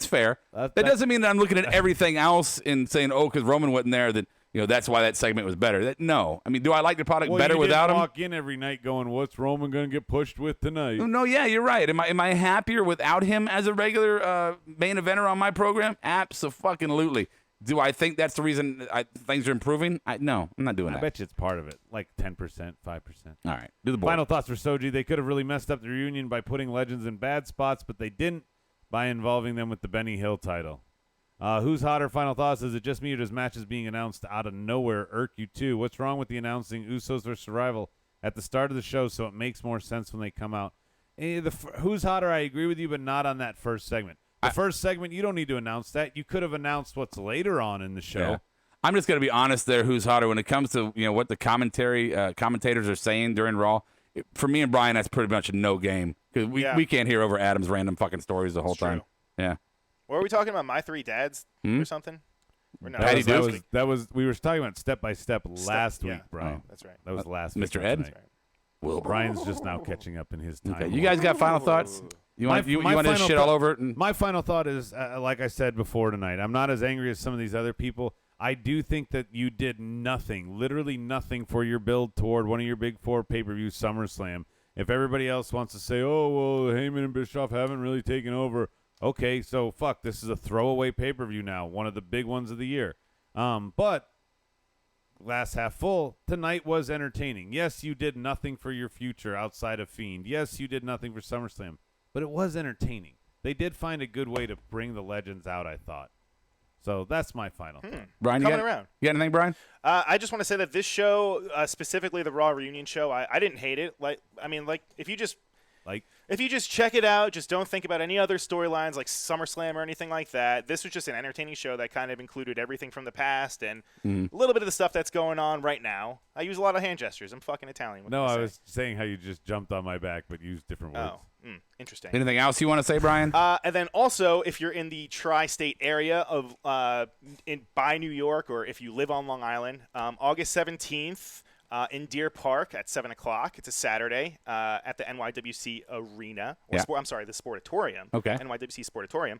fair. That doesn't mean that I'm looking at everything else and saying, because Roman wasn't there, that that's why that segment was better. No. I mean, do I like the product better without him? Walk in every night going, what's Roman going to get pushed with tonight? No, yeah, you're right. Am I happier without him as a regular main eventer on my program? Absolutely. Do I think that's the reason things are improving? No, I'm not doing that. I bet you it's part of it, like 10%, 5%. All right, do the board. Final thoughts for Soji. They could have really messed up the reunion by putting legends in bad spots, but they didn't by involving them with the Benny Hill title. Who's hotter? Final thoughts. Is it just me or does matches being announced out of nowhere irk you too? What's wrong with the announcing Usos versus Survival at the start of the show so it makes more sense when they come out? Who's hotter? I agree with you, but not on that first segment. The first segment, you don't need to announce that. You could have announced what's later on in the show. Yeah. I'm just going to be honest there, who's hotter, when it comes to what the commentators are saying during Raw. For me and Brian, that's pretty much a no game. Because we can't hear over Adam's random fucking stories the whole It's time. true. Yeah. What were we talking about? My Three Dads or something? Or no, Patty that was Duke? last week. That was we were talking about step by step last week, yeah. Brian. That's right. That was last week. Mr. not Ed? tonight. Will. Brian's just now catching up in his time. Okay. You guys got final thoughts? You want to shit all over it? And My final thought is, like I said before tonight, I'm not as angry as some of these other people. I do think that you did nothing, literally nothing, for your build toward one of your big four pay-per-view SummerSlam. If everybody else wants to say, oh, well, Heyman and Bischoff haven't really taken over, okay, so fuck, this is a throwaway pay-per-view now, one of the big ones of the year. But glass half full, tonight was entertaining. Yes, you did nothing for your future outside of Fiend. Yes, you did nothing for SummerSlam, but it was entertaining. They did find a good way to bring the legends out, I thought. So that's my final thought. Brian, Coming around. You got anything, Brian? I just want to say that this show, specifically the Raw Reunion show, I didn't hate it. If you just check it out, just don't think about any other storylines like SummerSlam or anything like that. This was just an entertaining show that kind of included everything from the past and a little bit of the stuff that's going on right now. I use a lot of hand gestures. I'm fucking Italian. What No, can I say? was saying how you just jumped on my back but used different words. Interesting. Anything else you want to say, Brian? And then also, if you're in the tri-state area of by New York, or if you live on Long Island, August 17th in Deer Park at 7 o'clock. It's a Saturday at the NYWC Arena. The Sportatorium. Okay. NYWC Sportatorium.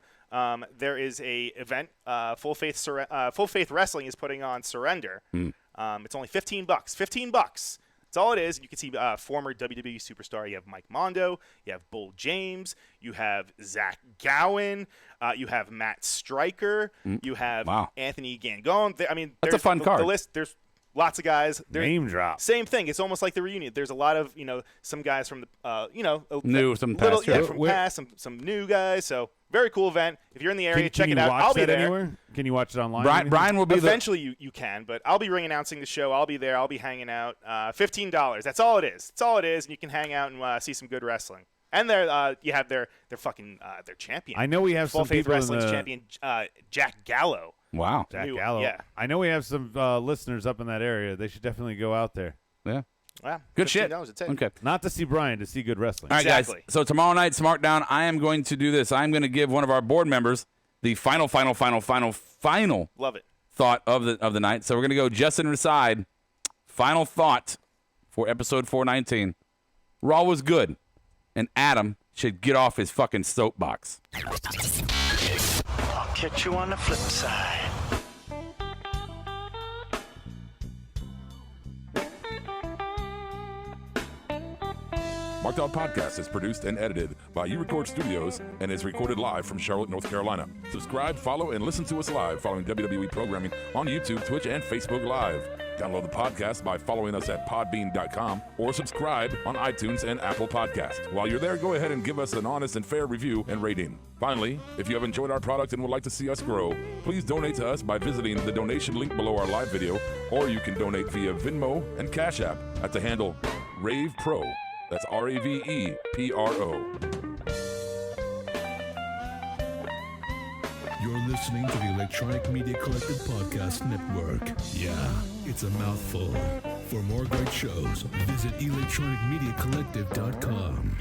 There is a event. Full Faith Wrestling is putting on Surrender. It's only $15. $15. That's all it is. You can see former WWE superstar. You have Mike Mondo. You have Bull James. You have Zach Gowen. You have Matt Stryker. You have Anthony Gangone. That's a fun card. The list. There's lots of guys. Name drop. Same thing. It's almost like the reunion. There's a lot of some guys from the New, some past. from past, some new guys. So very cool event. If you're in the area, check it out. I'll be there. Anywhere? Can you watch it online? Brian will be Eventually you can, but I'll be ring announcing the show. I'll be there. I'll be hanging out. $15. That's all it is. That's all it is, and you can hang out and see some good wrestling. And you have their champion. I know we have Full some Faith people Wrestling's in the champion, Jack Gallo. Wow. Jack New- Gallo. yeah. I know we have some listeners up in that area. They should definitely go out there. Yeah. Wow, Good shit. $15 a ticket. Okay. Not to see Brian, to see good wrestling. All right, Exactly. guys. So tomorrow night, Smartdown, I am going to do this. I'm going to give one of our board members the final Love it. thought of the night. So we're going to go Justin Reside. Final thought for episode 419. Raw was good, and Adam should get off his fucking soapbox. I'll catch you on the flip side. Markdown Podcast is produced and edited by YouRecord Studios and is recorded live from Charlotte, North Carolina. Subscribe, follow, and listen to us live following WWE programming on YouTube, Twitch, and Facebook Live. Download the podcast by following us at podbean.com or subscribe on iTunes and Apple Podcasts. While you're there, go ahead and give us an honest and fair review and rating. Finally, if you have enjoyed our product and would like to see us grow, please donate to us by visiting the donation link below our live video, or you can donate via Venmo and Cash App at the handle Ravepro. That's RAVEPRO. You're listening to the Electronic Media Collective Podcast Network. Yeah, it's a mouthful. For more great shows, visit electronicmediacollective.com.